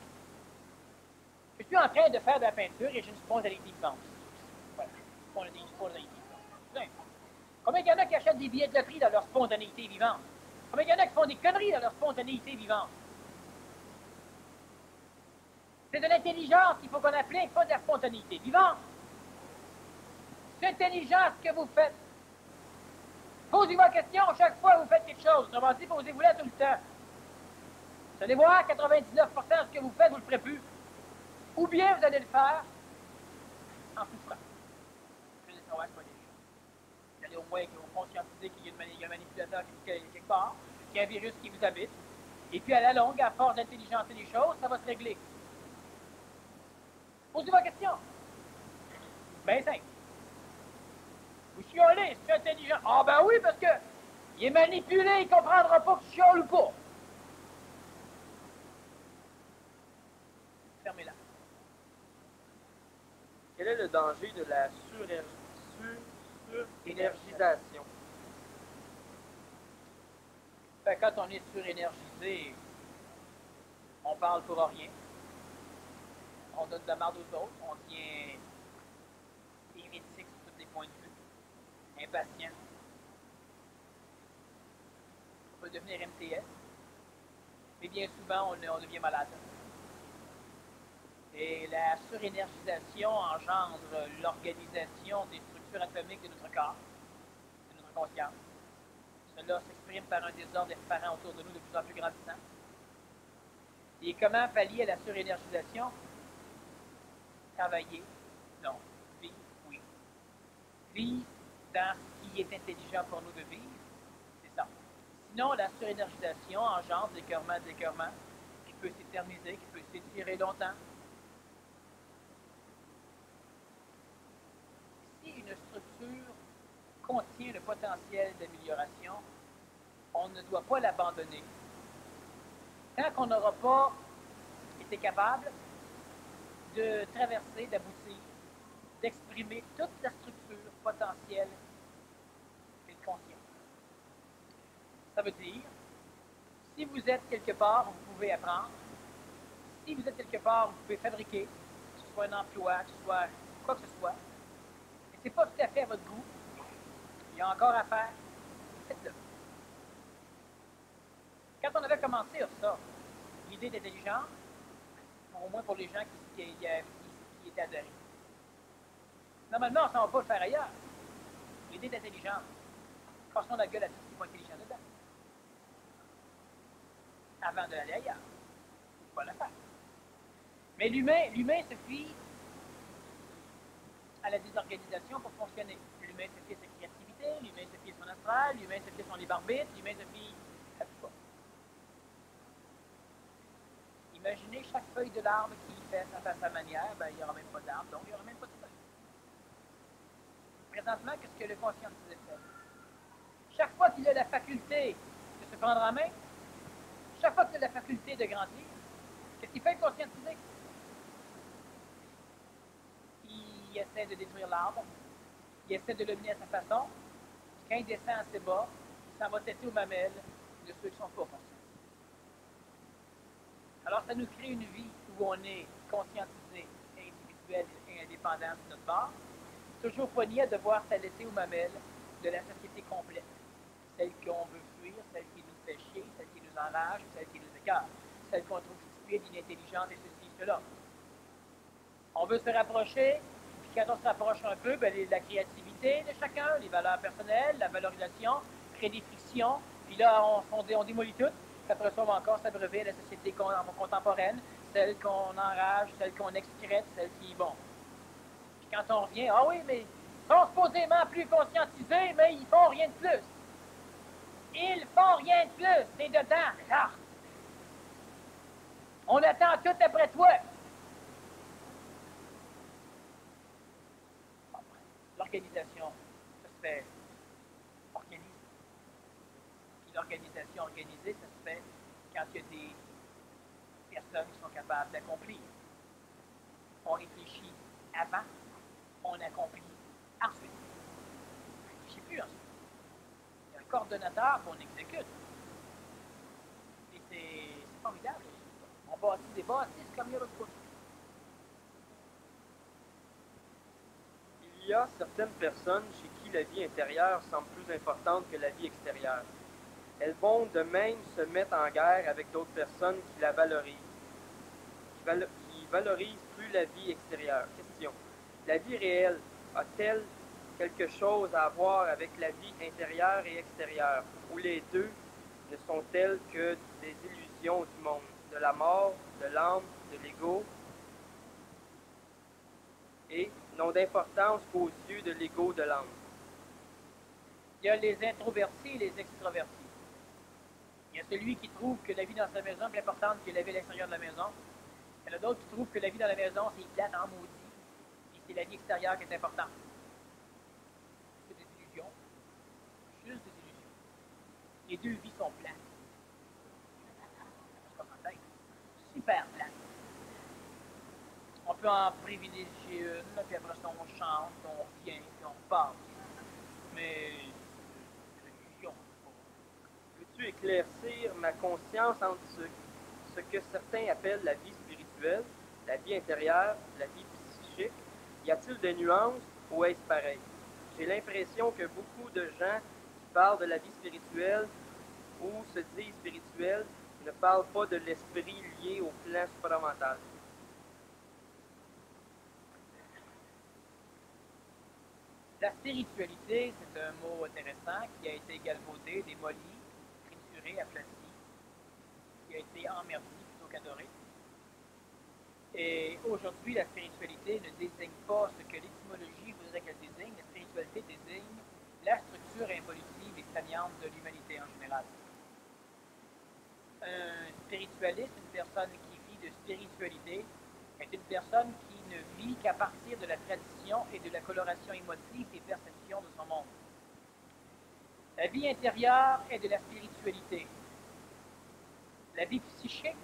Je suis en train de faire de la peinture et j'ai une spontanéité vivante. Voilà, spontanéité vivante. Combien il y en a qui achètent des billets de loterie dans leur spontanéité vivante? Combien il y en a qui font des conneries dans leur spontanéité vivante? C'est de l'intelligence qu'il faut qu'on applique, pas de la spontanéité vivante. C'est intelligence que vous faites. Posez-vous la question chaque fois que vous faites quelque chose. Autrement dit, posez-vous-la tout le temps. Vous allez voir, 99% de ce que vous faites, vous ne le ferez plus. Ou bien vous allez le faire en souffrant. Vous allez savoir, c'est pas des choses. Vous allez au moins conscientiser qu'il y a un manipulateur quelque part, qu'il y a un virus qui vous habite. Et puis à la longue, à force d'intelligenter les choses, ça va se régler. Posez-vous la question. Bien simple. Vous chiolez, c'est intelligent. Ah ben oui, parce que il est manipulé, il ne comprendra pas que tu chioles ou pas. Fermez-la. Quel est le danger de la surénergisation? Ben, quand on est surénergisé, on parle pour rien. On donne de la marde aux autres, on devient hérétique sur tous les points de vue, impatient, peut devenir MTS, mais bien souvent, on devient malade. Et la surénergisation engendre l'organisation des structures atomiques de notre corps, de notre conscience. Cela s'exprime par un désordre effarant autour de nous de plus en plus grandissant. Et comment pallier à la surénergisation? Travailler? Non. Vivre? Oui. Vivre dans ce qui est intelligent pour nous de vivre? C'est ça. Sinon, la surénergisation engendre l'écœurement, qui peut s'éterniser, qui peut s'étirer longtemps. Si une structure contient le potentiel d'amélioration, on ne doit pas l'abandonner. Tant qu'on n'aura pas été capable de traverser, d'aboutir, d'exprimer toute la structure potentielle et consciente. Ça veut dire, si vous êtes quelque part, vous pouvez apprendre. Si vous êtes quelque part, vous pouvez fabriquer, que ce soit un emploi, que ce soit quoi que ce soit. Et c'est pas tout à fait à votre goût. Il y a encore à faire. Faites-le. Quand on avait commencé ça, l'idée d'intelligence, au moins pour les gens qui étaient adhérés. Normalement, on ne s'en va pas le faire ailleurs. L'idée d'intelligence. Cassons la gueule à tout ce qui n'est pas intelligent dedans. Avant d'aller ailleurs. Il ne faut pas le faire. Mais l'humain se fie à la désorganisation pour fonctionner. L'humain se fie à sa créativité, l'humain se fie à son astral, l'humain se fie à son libre arbitre, l'humain se fie à tout ça. Imaginez chaque feuille de l'arbre qui fait à sa manière, ben, il n'y aura même pas d'arbre, donc il n'y aura même pas de feuille. Présentement, qu'est-ce que le conscientisé fait? Chaque fois qu'il a la faculté de se prendre en main, chaque fois qu'il a la faculté de grandir, qu'est-ce qu'il fait le conscientisé? Il essaie de détruire l'arbre, il essaie de le mener à sa façon, puis quand il descend assez bas, il s'en va têter aux mamelles de ceux qui sont pas conscients. Alors, ça nous crée une vie où on est conscientisé, individuel et indépendant de notre part, toujours pogné à devoir s'allaiter aux mamelles de la société complète. Celle qu'on veut fuir, celle qui nous fait chier, celle qui nous enrage, celle qui nous écarte, celle qu'on trouve stupide, inintelligente et ceci, cela. On veut se rapprocher, puis quand on se rapproche un peu, ben, la créativité de chacun, les valeurs personnelles, la valorisation, crée des frictions, puis là, on démolit tout. Après ça, on va encore s'abreuver à la société contemporaine, celle qu'on enrage, celle qu'on excrète, celle qui, bon. Puis quand on revient, ah oui, mais ils sont supposément plus conscientisés, mais ils font rien de plus. Ils font rien de plus, c'est dedans. Ah. On attend tout après toi. L'organisation, ça se fait organisée. Puis l'organisation organisée, ça se fait quand il y a des personnes qui sont capables d'accomplir. On réfléchit avant, on accomplit ensuite. On ne réfléchit plus ensuite. Il y a un coordonnateur qu'on exécute. Et c'est formidable. On bâtit des bâtisses comme il y a l'autre côté. Il y a certaines personnes chez qui la vie intérieure semble plus importante que la vie extérieure. Elles vont de même se mettre en guerre avec d'autres personnes qui la valorisent, qui valorisent plus la vie extérieure. Question. La vie réelle a-t-elle quelque chose à voir avec la vie intérieure et extérieure, ou les deux ne sont-elles que des illusions du monde, de la mort, de l'âme, de l'ego, et n'ont d'importance qu'aux yeux de l'ego de l'âme? Il y a les introvertis et les extrovertis. Il y a celui qui trouve que la vie dans sa maison est plus importante que la vie à l'extérieur de la maison. Il y en a d'autres qui trouvent que la vie dans la maison, c'est plate en maudit, et c'est la vie extérieure qui est importante. C'est des illusions. Juste des illusions. Les deux vies sont plates. Super plates. On peut en privilégier une, puis après ça, on chante, on revient, puis on passe. Mais c'est une illusion. Peux-tu éclaircir ma conscience entre ce que certains appellent la vie spirituelle, la vie intérieure, la vie psychique? Y a-t-il des nuances ou est-ce pareil? J'ai l'impression que beaucoup de gens qui parlent de la vie spirituelle ou se disent spirituels ne parlent pas de l'esprit lié au plan supramental. La spiritualité, c'est un mot intéressant qui a été galvaudé, démoli, trituré, aplati, qui a été emmerdé plutôt qu'adoré. Et aujourd'hui, la spiritualité ne désigne pas ce que l'étymologie voudrait qu'elle désigne. La spiritualité désigne la structure involutive et saignante de l'humanité en général. Un spiritualiste, une personne qui vit de spiritualité, est une personne qui ne vit qu'à partir de la tradition et de la coloration émotive des perceptions de son monde. La vie intérieure est de la spiritualité. La vie psychique,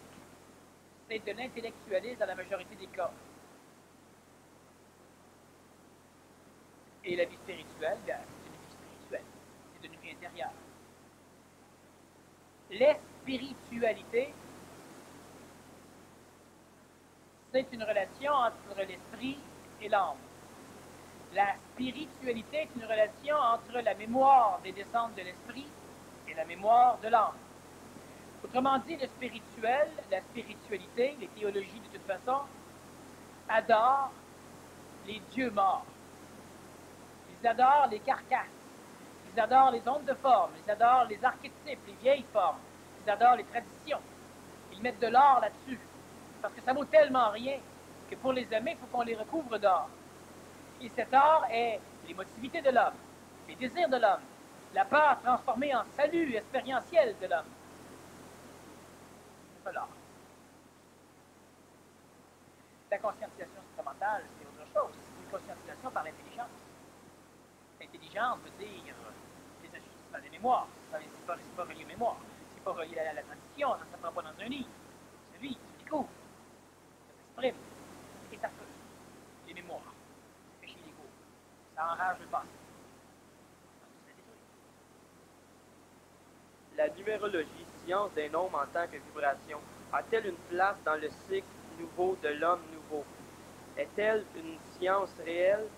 c'est de l'intellectualisme dans la majorité des cas. Et la vie spirituelle, c'est une vie spirituelle. C'est une vie intérieure. La spiritualité, c'est une relation entre l'esprit et l'âme. La spiritualité est une relation entre la mémoire des descentes de l'esprit et la mémoire de l'âme. Autrement dit, le spirituel, la spiritualité, les théologies de toute façon, adorent les dieux morts. Ils adorent les carcasses. Ils adorent les ondes de forme. Ils adorent les archétypes, les vieilles formes. Ils adorent les traditions. Ils mettent de l'or là-dessus. Parce que ça vaut tellement rien que pour les aimer, il faut qu'on les recouvre d'or. Et cet or est l'émotivité de l'homme, les désirs de l'homme, la peur transformée en salut expérientiel de l'homme. C'est ça l'or. La conscientisation supramentale, c'est autre chose. C'est une conscientisation par l'intelligence. L'intelligence veut dire les ajustements des mémoires. C'est pas relié aux mémoires. C'est pas relié à la tradition. Ça ne s'apprend pas dans un livre. Ça se vit, ça se découvre. Ça s'exprime. Et ça fait. Les mémoires. Ça fait chez l'ego. Ça enrage le passé. La numérologie, science des nombres en tant que vibration, a-t-elle une place dans le cycle nouveau de l'homme nouveau? Est-elle une science réelle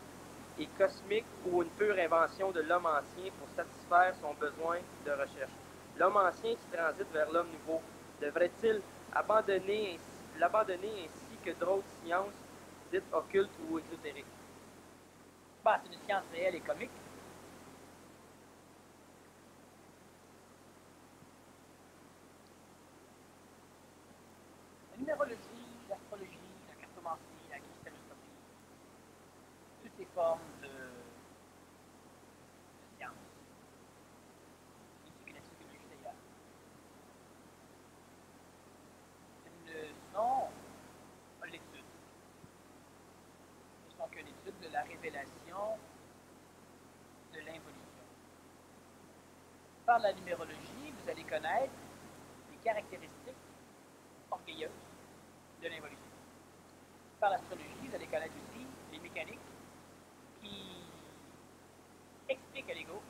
et cosmique ou une pure invention de l'homme ancien pour satisfaire son besoin de recherche? L'homme ancien qui transite vers l'homme nouveau, devrait-il l'abandonner ainsi que d'autres sciences dites occultes ou ésotériques? Bah, c'est une science réelle et comique. La numérologie, l'astrologie, la cartomancie, la cristalloskopie, toutes ces formes de science, ainsi que la psychologie d'ailleurs, ne sont pas l'étude. Ne sont que l'étude de la révélation de l'involution. Par la numérologie, vous allez connaître les caractéristiques orgueilleuses de l'involution. Par l'astrologie, vous allez connaître aussi les mécaniques qui expliquent à l'ego,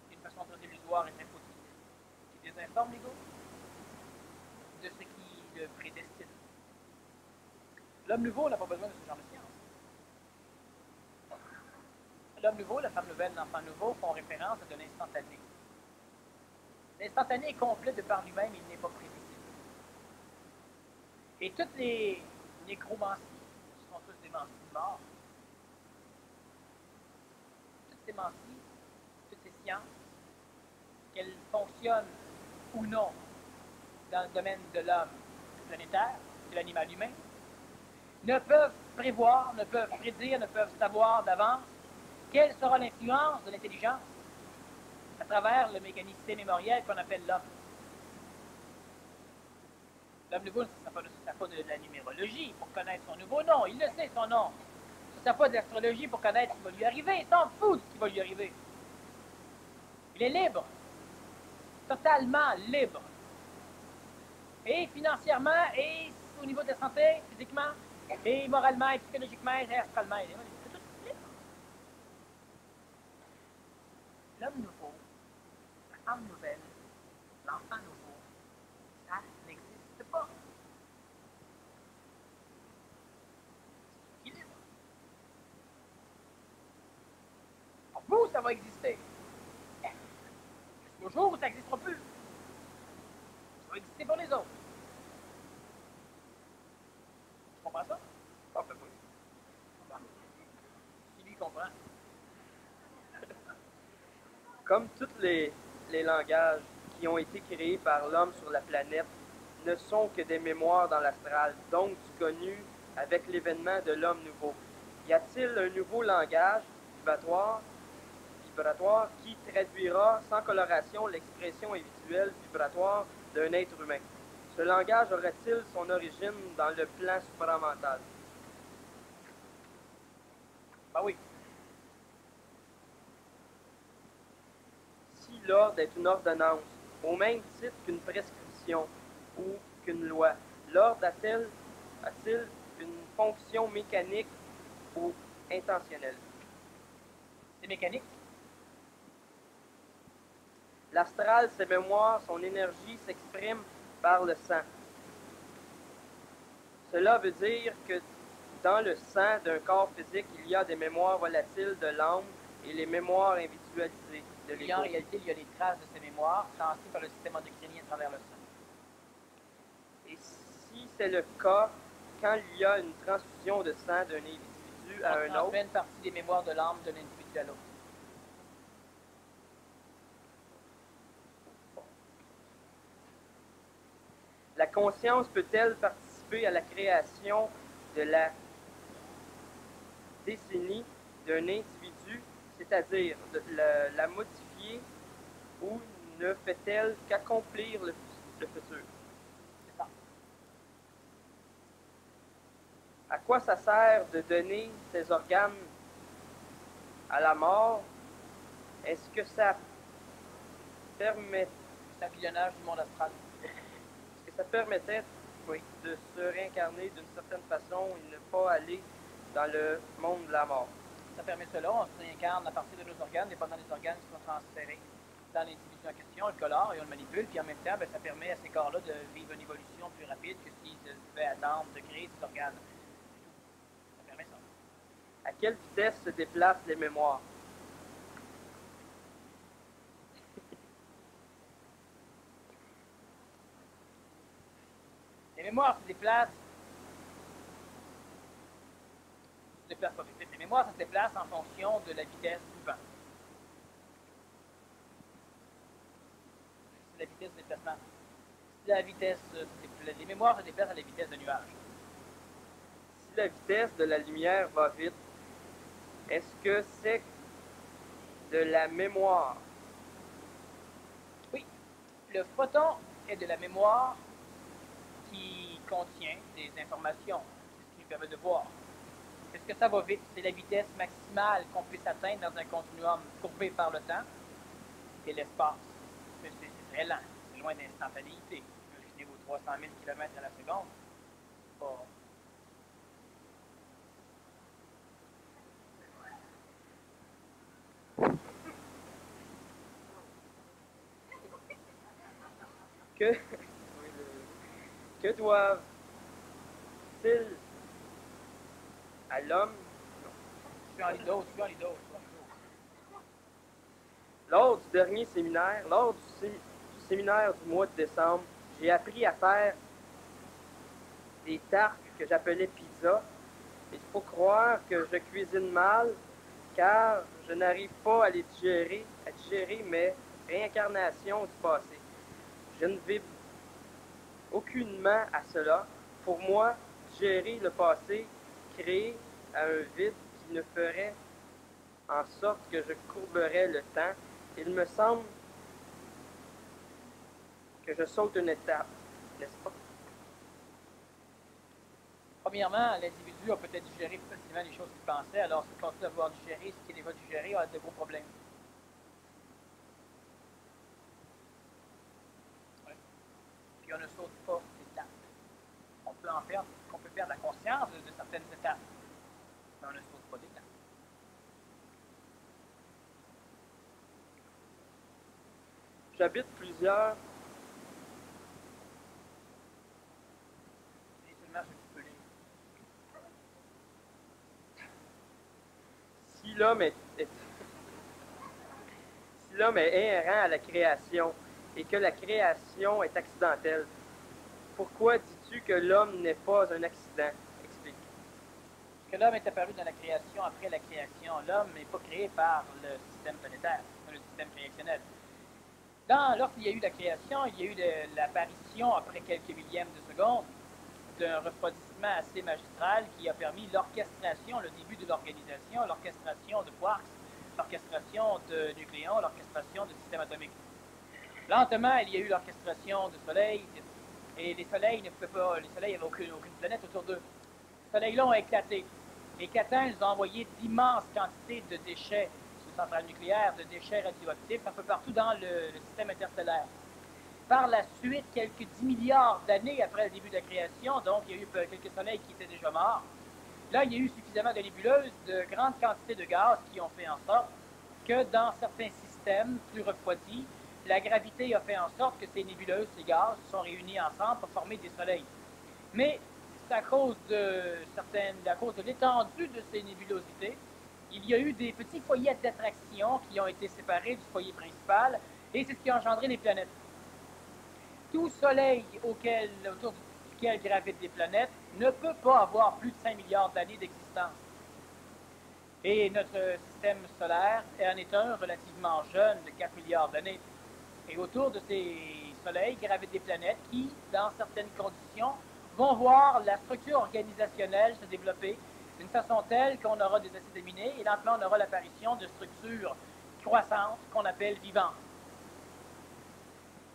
d'une façon très illusoire et très positive, qui désinforment l'ego de ce qui le prédestine. L'homme nouveau n'a pas besoin de ce genre de science. L'homme nouveau, la femme nouvelle, l'enfant nouveau font référence à de l'instantané. L'instantané est complet de par lui-même, il n'est pas prévisible. Et toutes les nécromancies, ce sont tous des mancies de mort, toutes ces mancies, toutes ces sciences, qu'elles fonctionnent ou non dans le domaine de l'homme planétaire, de l'animal humain, ne peuvent prévoir, ne peuvent prédire, ne peuvent savoir d'avance quelle sera l'influence de l'intelligence à travers le mécanicité mémorielle qu'on appelle l'homme. L'homme nouveau ne se sert pas de la numérologie pour connaître son nouveau nom. Il le sait, son nom. Il ne se sert pas de l'astrologie pour connaître ce qui va lui arriver. Il s'en fout de ce qui va lui arriver. Il est libre. Totalement libre. Et financièrement, et au niveau de la santé, physiquement, et moralement, et psychologiquement, et astralement. Il est tout libre. L'homme nouveau, la femme nouvelle, l'enfant nouveau, ça n'existe pas. C'est équilibre. Pour vous, ça va exister. Jusqu'au jour où ça n'existera plus. Comme tous les langages qui ont été créés par l'homme sur la planète ne sont que des mémoires dans l'astral, donc du connu avec l'événement de l'homme nouveau. Y a-t-il un nouveau langage vibratoire qui traduira sans coloration l'expression individuelle vibratoire d'un être humain? Ce langage aurait-il son origine dans le plan supramental? Ben oui. Si l'ordre est une ordonnance, au même titre qu'une prescription ou qu'une loi, l'ordre a-t-il une fonction mécanique ou intentionnelle? C'est mécanique. L'astral, ses mémoires, son énergie s'expriment par le sang. Cela veut dire que dans le sang d'un corps physique, il y a des mémoires volatiles de l'âme et les mémoires individualisées de Et en l'ego. réalité, il y a les traces de ces mémoires transmises par le système endocrinien à travers le sang. Et si c'est le cas, quand il y a une transfusion de sang d'un individu à On un autre, transmet une partie des mémoires de l'âme d'un individu à l'autre. la conscience peut-elle participer à la création de la décennie d'un individu, c'est-à-dire la modifier, ou ne fait-elle qu'accomplir le futur? C'est ça. À quoi ça sert de donner ses organes à la mort? Est-ce que ça permet, C'est un pilionnage du monde astral. est-ce que ça permettait Oui. de se réincarner d'une certaine façon et ne pas aller dans le monde de la mort? Ça permet cela. On se réincarne à partir de nos organes, dépendant des organes qui sont transférés dans l'individu en question. On le colore et on le manipule. Puis en même temps, ça permet à ces corps-là de vivre une évolution plus rapide que s'ils devaient attendre de créer ces organes. Ça permet ça. À quelle vitesse se déplacent les mémoires? Les mémoires se déplacent. Pas vite. Les mémoires ça se déplacent en fonction de la vitesse du vent. C'est la vitesse de déplacement. Si la vitesse, les mémoires se déplacent à la vitesse de nuage. Si la vitesse de la lumière va vite, est-ce que c'est de la mémoire? Oui. Le photon est de la mémoire qui contient des informations. C'est ce qui nous permet de voir. Est-ce que ça va vite? C'est la vitesse maximale qu'on puisse atteindre dans un continuum courbé par le temps et l'espace. C'est très lent. C'est loin d'instantanéité. Imaginez vos 300 000 km à la seconde. C'est pas... Que doivent-ils à l'homme? Je suis en lido. Lors du dernier séminaire, lors du séminaire du mois de décembre, j'ai appris à faire des tartes que j'appelais pizza. Il faut croire que je cuisine mal, car je n'arrive pas à digérer mes réincarnations du passé. Je ne vibre aucunement à cela. Pour moi, digérer le passé crée un vide qui ne ferait en sorte que je courberais le temps. Il me semble que je saute une étape, n'est-ce pas? Premièrement, l'individu a peut-être digéré plus facilement les choses qu'il pensait, alors s'il continue à vouloir digérer ce qu'il est déjà digéré, il a de gros problèmes. Ouais. Puis on ne saute pas d'étapes. On peut perdre la conscience de certaines étapes, mais on ne saute pas d'étapes. J'habite plusieurs. Et seulement ce que tu peux lire. Si l'homme si l'homme est inhérent à la création et que la création est accidentelle, pourquoi dis-tu que l'homme n'est pas un accident? Explique. Parce que l'homme est apparu dans la création après la création. L'homme n'est pas créé par le système planétaire. le système créationnel. Lorsqu'il y a eu la création, il y a eu l'apparition, après quelques millièmes de seconde, d'un refroidissement assez magistral qui a permis l'orchestration, le début de l'organisation, l'orchestration de quarks, l'orchestration de nucléons, l'orchestration de systèmes atomiques. Lentement, il y a eu l'orchestration de soleils, et les soleils n'avaient aucune planète autour d'eux. Les soleils-là ont éclaté. Éclatant, ils ont envoyé d'immenses quantités de déchets sous centrales nucléaires, de déchets radioactifs, un peu partout dans le système interstellaire. Par la suite, quelques 10 milliards d'années après le début de la création, donc il y a eu quelques soleils qui étaient déjà morts, là, il y a eu suffisamment de nébuleuses, de grandes quantités de gaz qui ont fait en sorte que dans certains systèmes plus refroidis, la gravité a fait en sorte que ces nébuleuses, ces gaz, sont réunis ensemble pour former des soleils. Mais c'est à cause de l'étendue de ces nébulosités, il y a eu des petits foyers d'attraction qui ont été séparés du foyer principal, et c'est ce qui a engendré les planètes. Tout soleil autour duquel gravitent des planètes ne peut pas avoir plus de 5 milliards d'années d'existence. Et notre système solaire en est un relativement jeune, de 4 milliards d'années. Et autour de ces soleils gravitent des planètes qui, dans certaines conditions, vont voir la structure organisationnelle se développer d'une façon telle qu'on aura des acides aminés et lentement on aura l'apparition de structures croissantes qu'on appelle vivantes.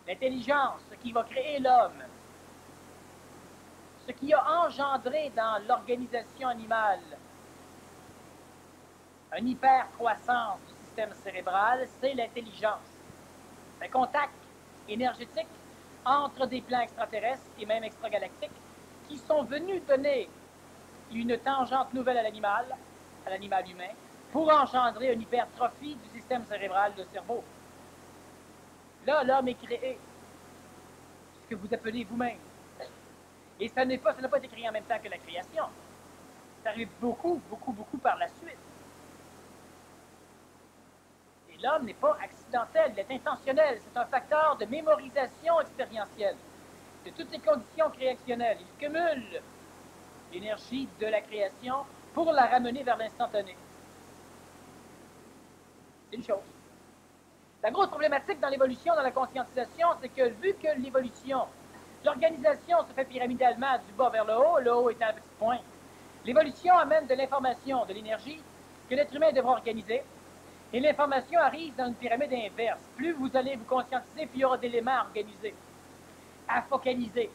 L'intelligence, ce qui va créer l'homme, ce qui a engendré dans l'organisation animale une hypercroissance du système cérébral, c'est l'intelligence. Un contact énergétique entre des plans extraterrestres et même extragalactiques qui sont venus donner une tangente nouvelle à l'animal humain, pour engendrer une hypertrophie du système cérébral de cerveau. Là, l'homme est créé, ce que vous appelez vous-même. Et ça n'a pas été créé en même temps que la création. Ça arrive beaucoup par la suite. Et l'homme n'est pas accidentel, il est intentionnel. C'est un facteur de mémorisation expérientielle de toutes les conditions créationnelles. Il cumule l'énergie de la création pour la ramener vers l'instantané. C'est une chose. La grosse problématique dans l'évolution, dans la conscientisation, c'est que vu que l'évolution, l'organisation se fait pyramidellement du bas vers le haut étant un petit point, l'évolution amène de l'information, de l'énergie que l'être humain devra organiser, et l'information arrive dans une pyramide inverse. Plus vous allez vous conscientiser, plus il y aura d'éléments à organiser, à focaliser.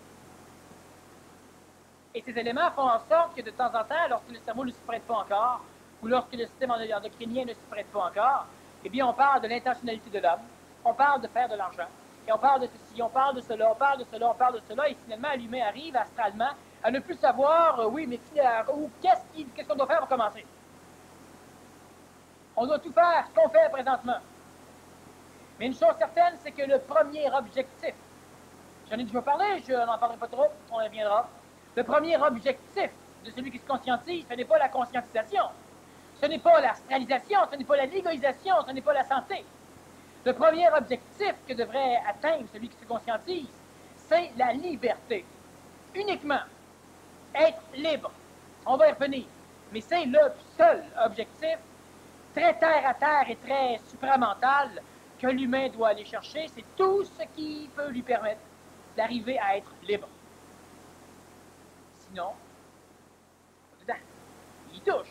Et ces éléments font en sorte que de temps en temps, lorsque le cerveau ne s'y prête pas encore, ou lorsque le système endocrinien ne s'y prête pas encore, eh bien, on parle de l'intentionnalité de l'homme, on parle de faire de l'argent, et on parle de ceci, on parle de cela, on parle de cela, on parle de cela, et finalement, l'humain arrive astralement à ne plus savoir, oui, mais qu'est-ce qu'on doit faire pour commencer? On doit tout faire, ce qu'on fait présentement. Mais une chose certaine, c'est que le premier objectif, j'en ai déjà parlé, je n'en parlerai pas trop, on y reviendra. Le premier objectif de celui qui se conscientise, ce n'est pas la conscientisation, ce n'est pas l'astralisation, ce n'est pas la légoisation, ce n'est pas la santé. Le premier objectif que devrait atteindre celui qui se conscientise, c'est la liberté. Uniquement. Être libre. On va y revenir. Mais c'est le seul objectif, très terre à terre et très supramental, que l'humain doit aller chercher. C'est tout ce qui peut lui permettre d'arriver à être libre. Sinon, dedans. Il touche,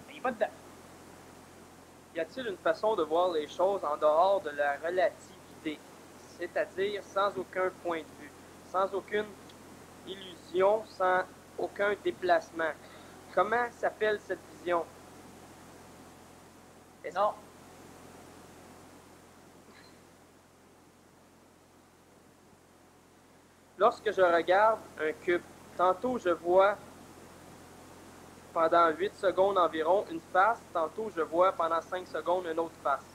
mais il n'est pas dedans. Y a-t-il une façon de voir les choses en dehors de la relativité, c'est-à-dire sans aucun point de vue, sans aucune illusion, sans aucun déplacement? Comment s'appelle cette vision? Non. Lorsque je regarde un cube, tantôt je vois pendant 8 secondes environ une face, tantôt je vois pendant 5 secondes une autre face.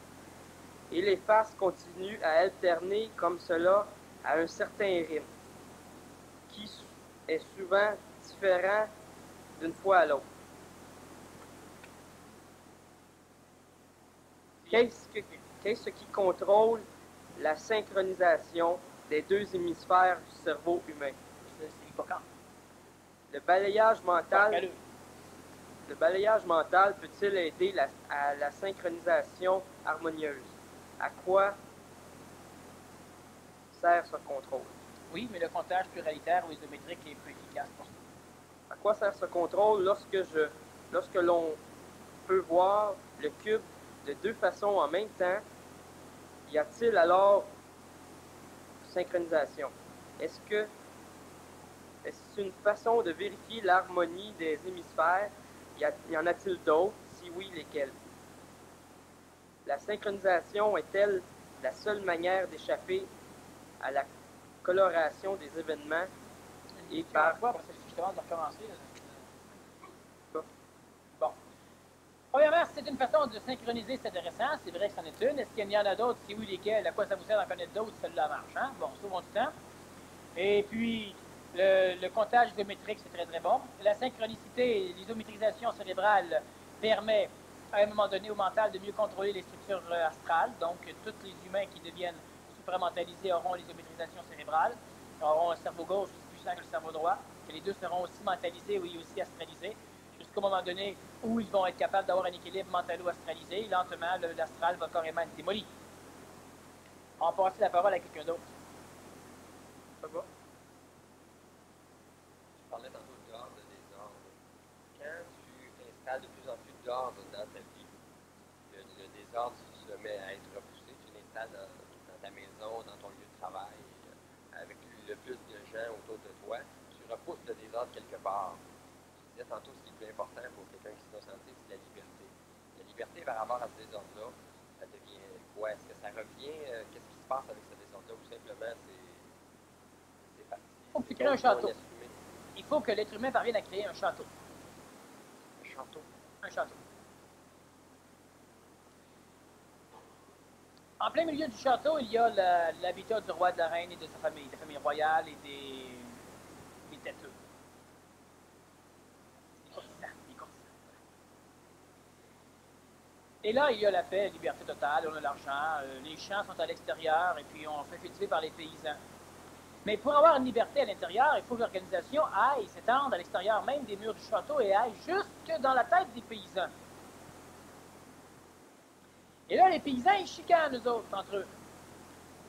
Et les faces continuent à alterner comme cela à un certain rythme, qui est souvent différent d'une fois à l'autre. Qu'est-ce qui contrôle la synchronisation des deux hémisphères du cerveau humain? C'est l'hippocampe. Le balayage mental peut-il aider à la synchronisation harmonieuse? À quoi sert ce contrôle? Oui, mais le comptage pluralitaire ou isométrique est plus efficace pour ça. À quoi sert ce contrôle lorsque l'on peut voir le cube de deux façons en même temps? Y a-t-il alors synchronisation? Est-ce une façon de vérifier l'harmonie des hémisphères? Y en a-t-il d'autres? Si oui, lesquels? La synchronisation est-elle la seule manière d'échapper à la coloration des événements et par... Parce que justement de recommencer. Bon. Premièrement, si c'est une façon de synchroniser, c'est intéressant. C'est vrai que c'en est une. Est-ce qu'il y en a d'autres? Si oui, lesquels? À quoi ça vous sert d'en connaître d'autres? Celle-là marche. Hein? Bon, sauvons du temps. Et puis, le comptage isométrique, c'est très, très bon. La synchronicité, l'isométrisation cérébrale permet, à un moment donné, au mental de mieux contrôler les structures astrales. Donc, tous les humains qui deviennent supramentalisés auront l'isométrisation cérébrale, auront un cerveau gauche aussi puissant que le cerveau droit, que les deux seront aussi mentalisés ou aussi astralisés, jusqu'au moment donné où ils vont être capables d'avoir un équilibre mentalo-astralisé. Lentement, l'astral va carrément être démoli. On va passer la parole à quelqu'un d'autre. Ça va? Tu parlais tantôt d'ordre, de désordre. Quand tu installes de plus en plus d'ordre dans ta vie, le désordre se met à être repoussé, tu l'installes dans ta maison, dans ton lieu de travail, avec le plus de gens autour de toi, tu repousses le désordre quelque part. Tu disais tantôt, ce qui est le plus important pour quelqu'un qui se concentre, c'est la liberté. La liberté par rapport à ce désordre-là, ça devient quoi? Est-ce que ça revient? Qu'est-ce qui se passe avec ce désordre-là? Ou simplement, c'est parti? Il faut que tu crées un château. Il faut que l'être humain parvienne à créer un château. Un château? Un château. En plein milieu du château, il y a l'habitat du roi, de la reine et de sa famille, des familles royales et des têteux. Des courtisans, des courtisans. Et là, il y a la paix, la liberté totale, on a l'argent, les champs sont à l'extérieur et puis on se fait cultiver par les paysans. Mais pour avoir une liberté à l'intérieur, il faut que l'organisation aille s'étendre à l'extérieur même des murs du château et aille jusque dans la tête des paysans. Et là, les paysans, ils chicanent, eux autres, entre eux.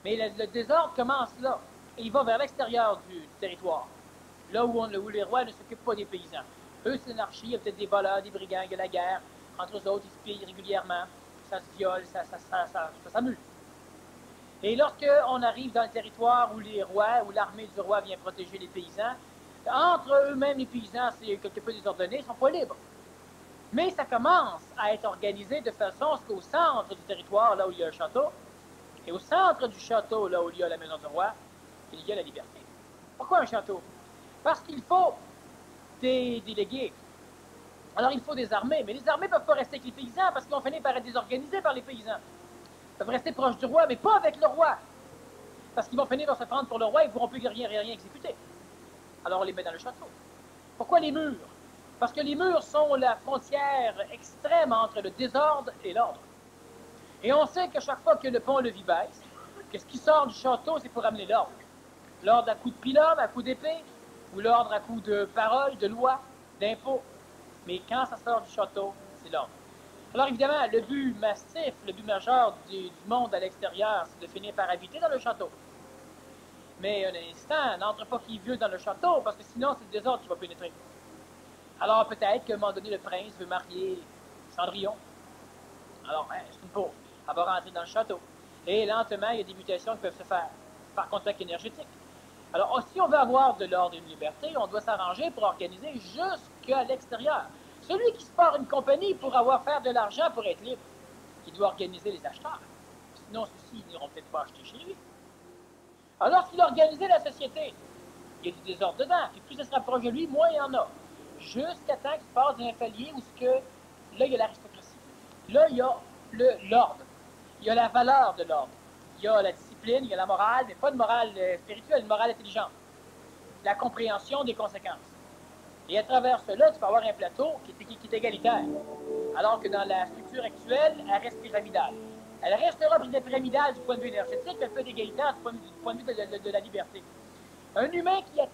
Mais le désordre commence là. Et il va vers l'extérieur du territoire. Là où les rois ne s'occupent pas des paysans. Eux, c'est l'anarchie, il y a peut-être des voleurs, des brigands, il y a la guerre. Entre eux autres, ils se pillent régulièrement. Ça se viole, ça s'amuse. Et lorsqu'on arrive dans le territoire où les rois, où l'armée du roi vient protéger les paysans, entre eux-mêmes, les paysans, c'est quelque peu désordonné, ils ne sont pas libres. Mais ça commence à être organisé de façon à ce qu'au centre du territoire, là où il y a un château, et au centre du château, là où il y a la maison du roi, il y a la liberté. Pourquoi un château? Parce qu'il faut des délégués. Alors il faut des armées, mais les armées ne peuvent pas rester avec les paysans parce qu'ils vont finir par être désorganisés par les paysans. Ils peuvent rester proches du roi, mais pas avec le roi. Parce qu'ils vont finir par se prendre pour le roi et ils ne pourront plus rien exécuter. Alors on les met dans le château. Pourquoi les murs? Parce que les murs sont la frontière extrême entre le désordre et l'ordre. Et on sait que chaque fois que le pont-levis baisse, que ce qui sort du château, c'est pour amener l'ordre. L'ordre à coup de pylône, à coup d'épée, ou l'ordre à coup de paroles, de lois, d'impôts. Mais quand ça sort du château, c'est l'ordre. Alors évidemment, le but massif, le but majeur du monde à l'extérieur, c'est de finir par habiter dans le château. Mais un instant, n'entre pas qui veut dans le château, parce que sinon c'est le désordre qui va pénétrer. Alors peut-être qu'à un moment donné, le prince veut marier Cendrillon. Alors, c'est une pauvre. Elle va rentrer dans le château. Et lentement, il y a des mutations qui peuvent se faire par contact énergétique. Alors, si on veut avoir de l'ordre et une liberté, on doit s'arranger pour organiser jusqu'à l'extérieur. Celui qui se part une compagnie pour faire de l'argent pour être libre, il doit organiser les acheteurs. Sinon, ceux-ci n'iront peut-être pas acheter chez lui. Alors, lorsqu'il a organisé la société, il y a du désordre dedans. Et plus ça se rapproche de lui, moins il y en a. Jusqu'à temps qu'il se passe d'un palier où là, il y a l'aristocratie. Là, il y a l'ordre. Il y a la valeur de l'ordre. Il y a la discipline, il y a la morale, mais pas de morale spirituelle, une morale intelligente. La compréhension des conséquences. Et à travers cela, tu peux avoir un plateau qui est égalitaire. Alors que dans la structure actuelle, elle reste pyramidale. Elle restera pyramidale du point de vue énergétique, mais elle peut être égalitaire du point de vue de la liberté. Un humain qui a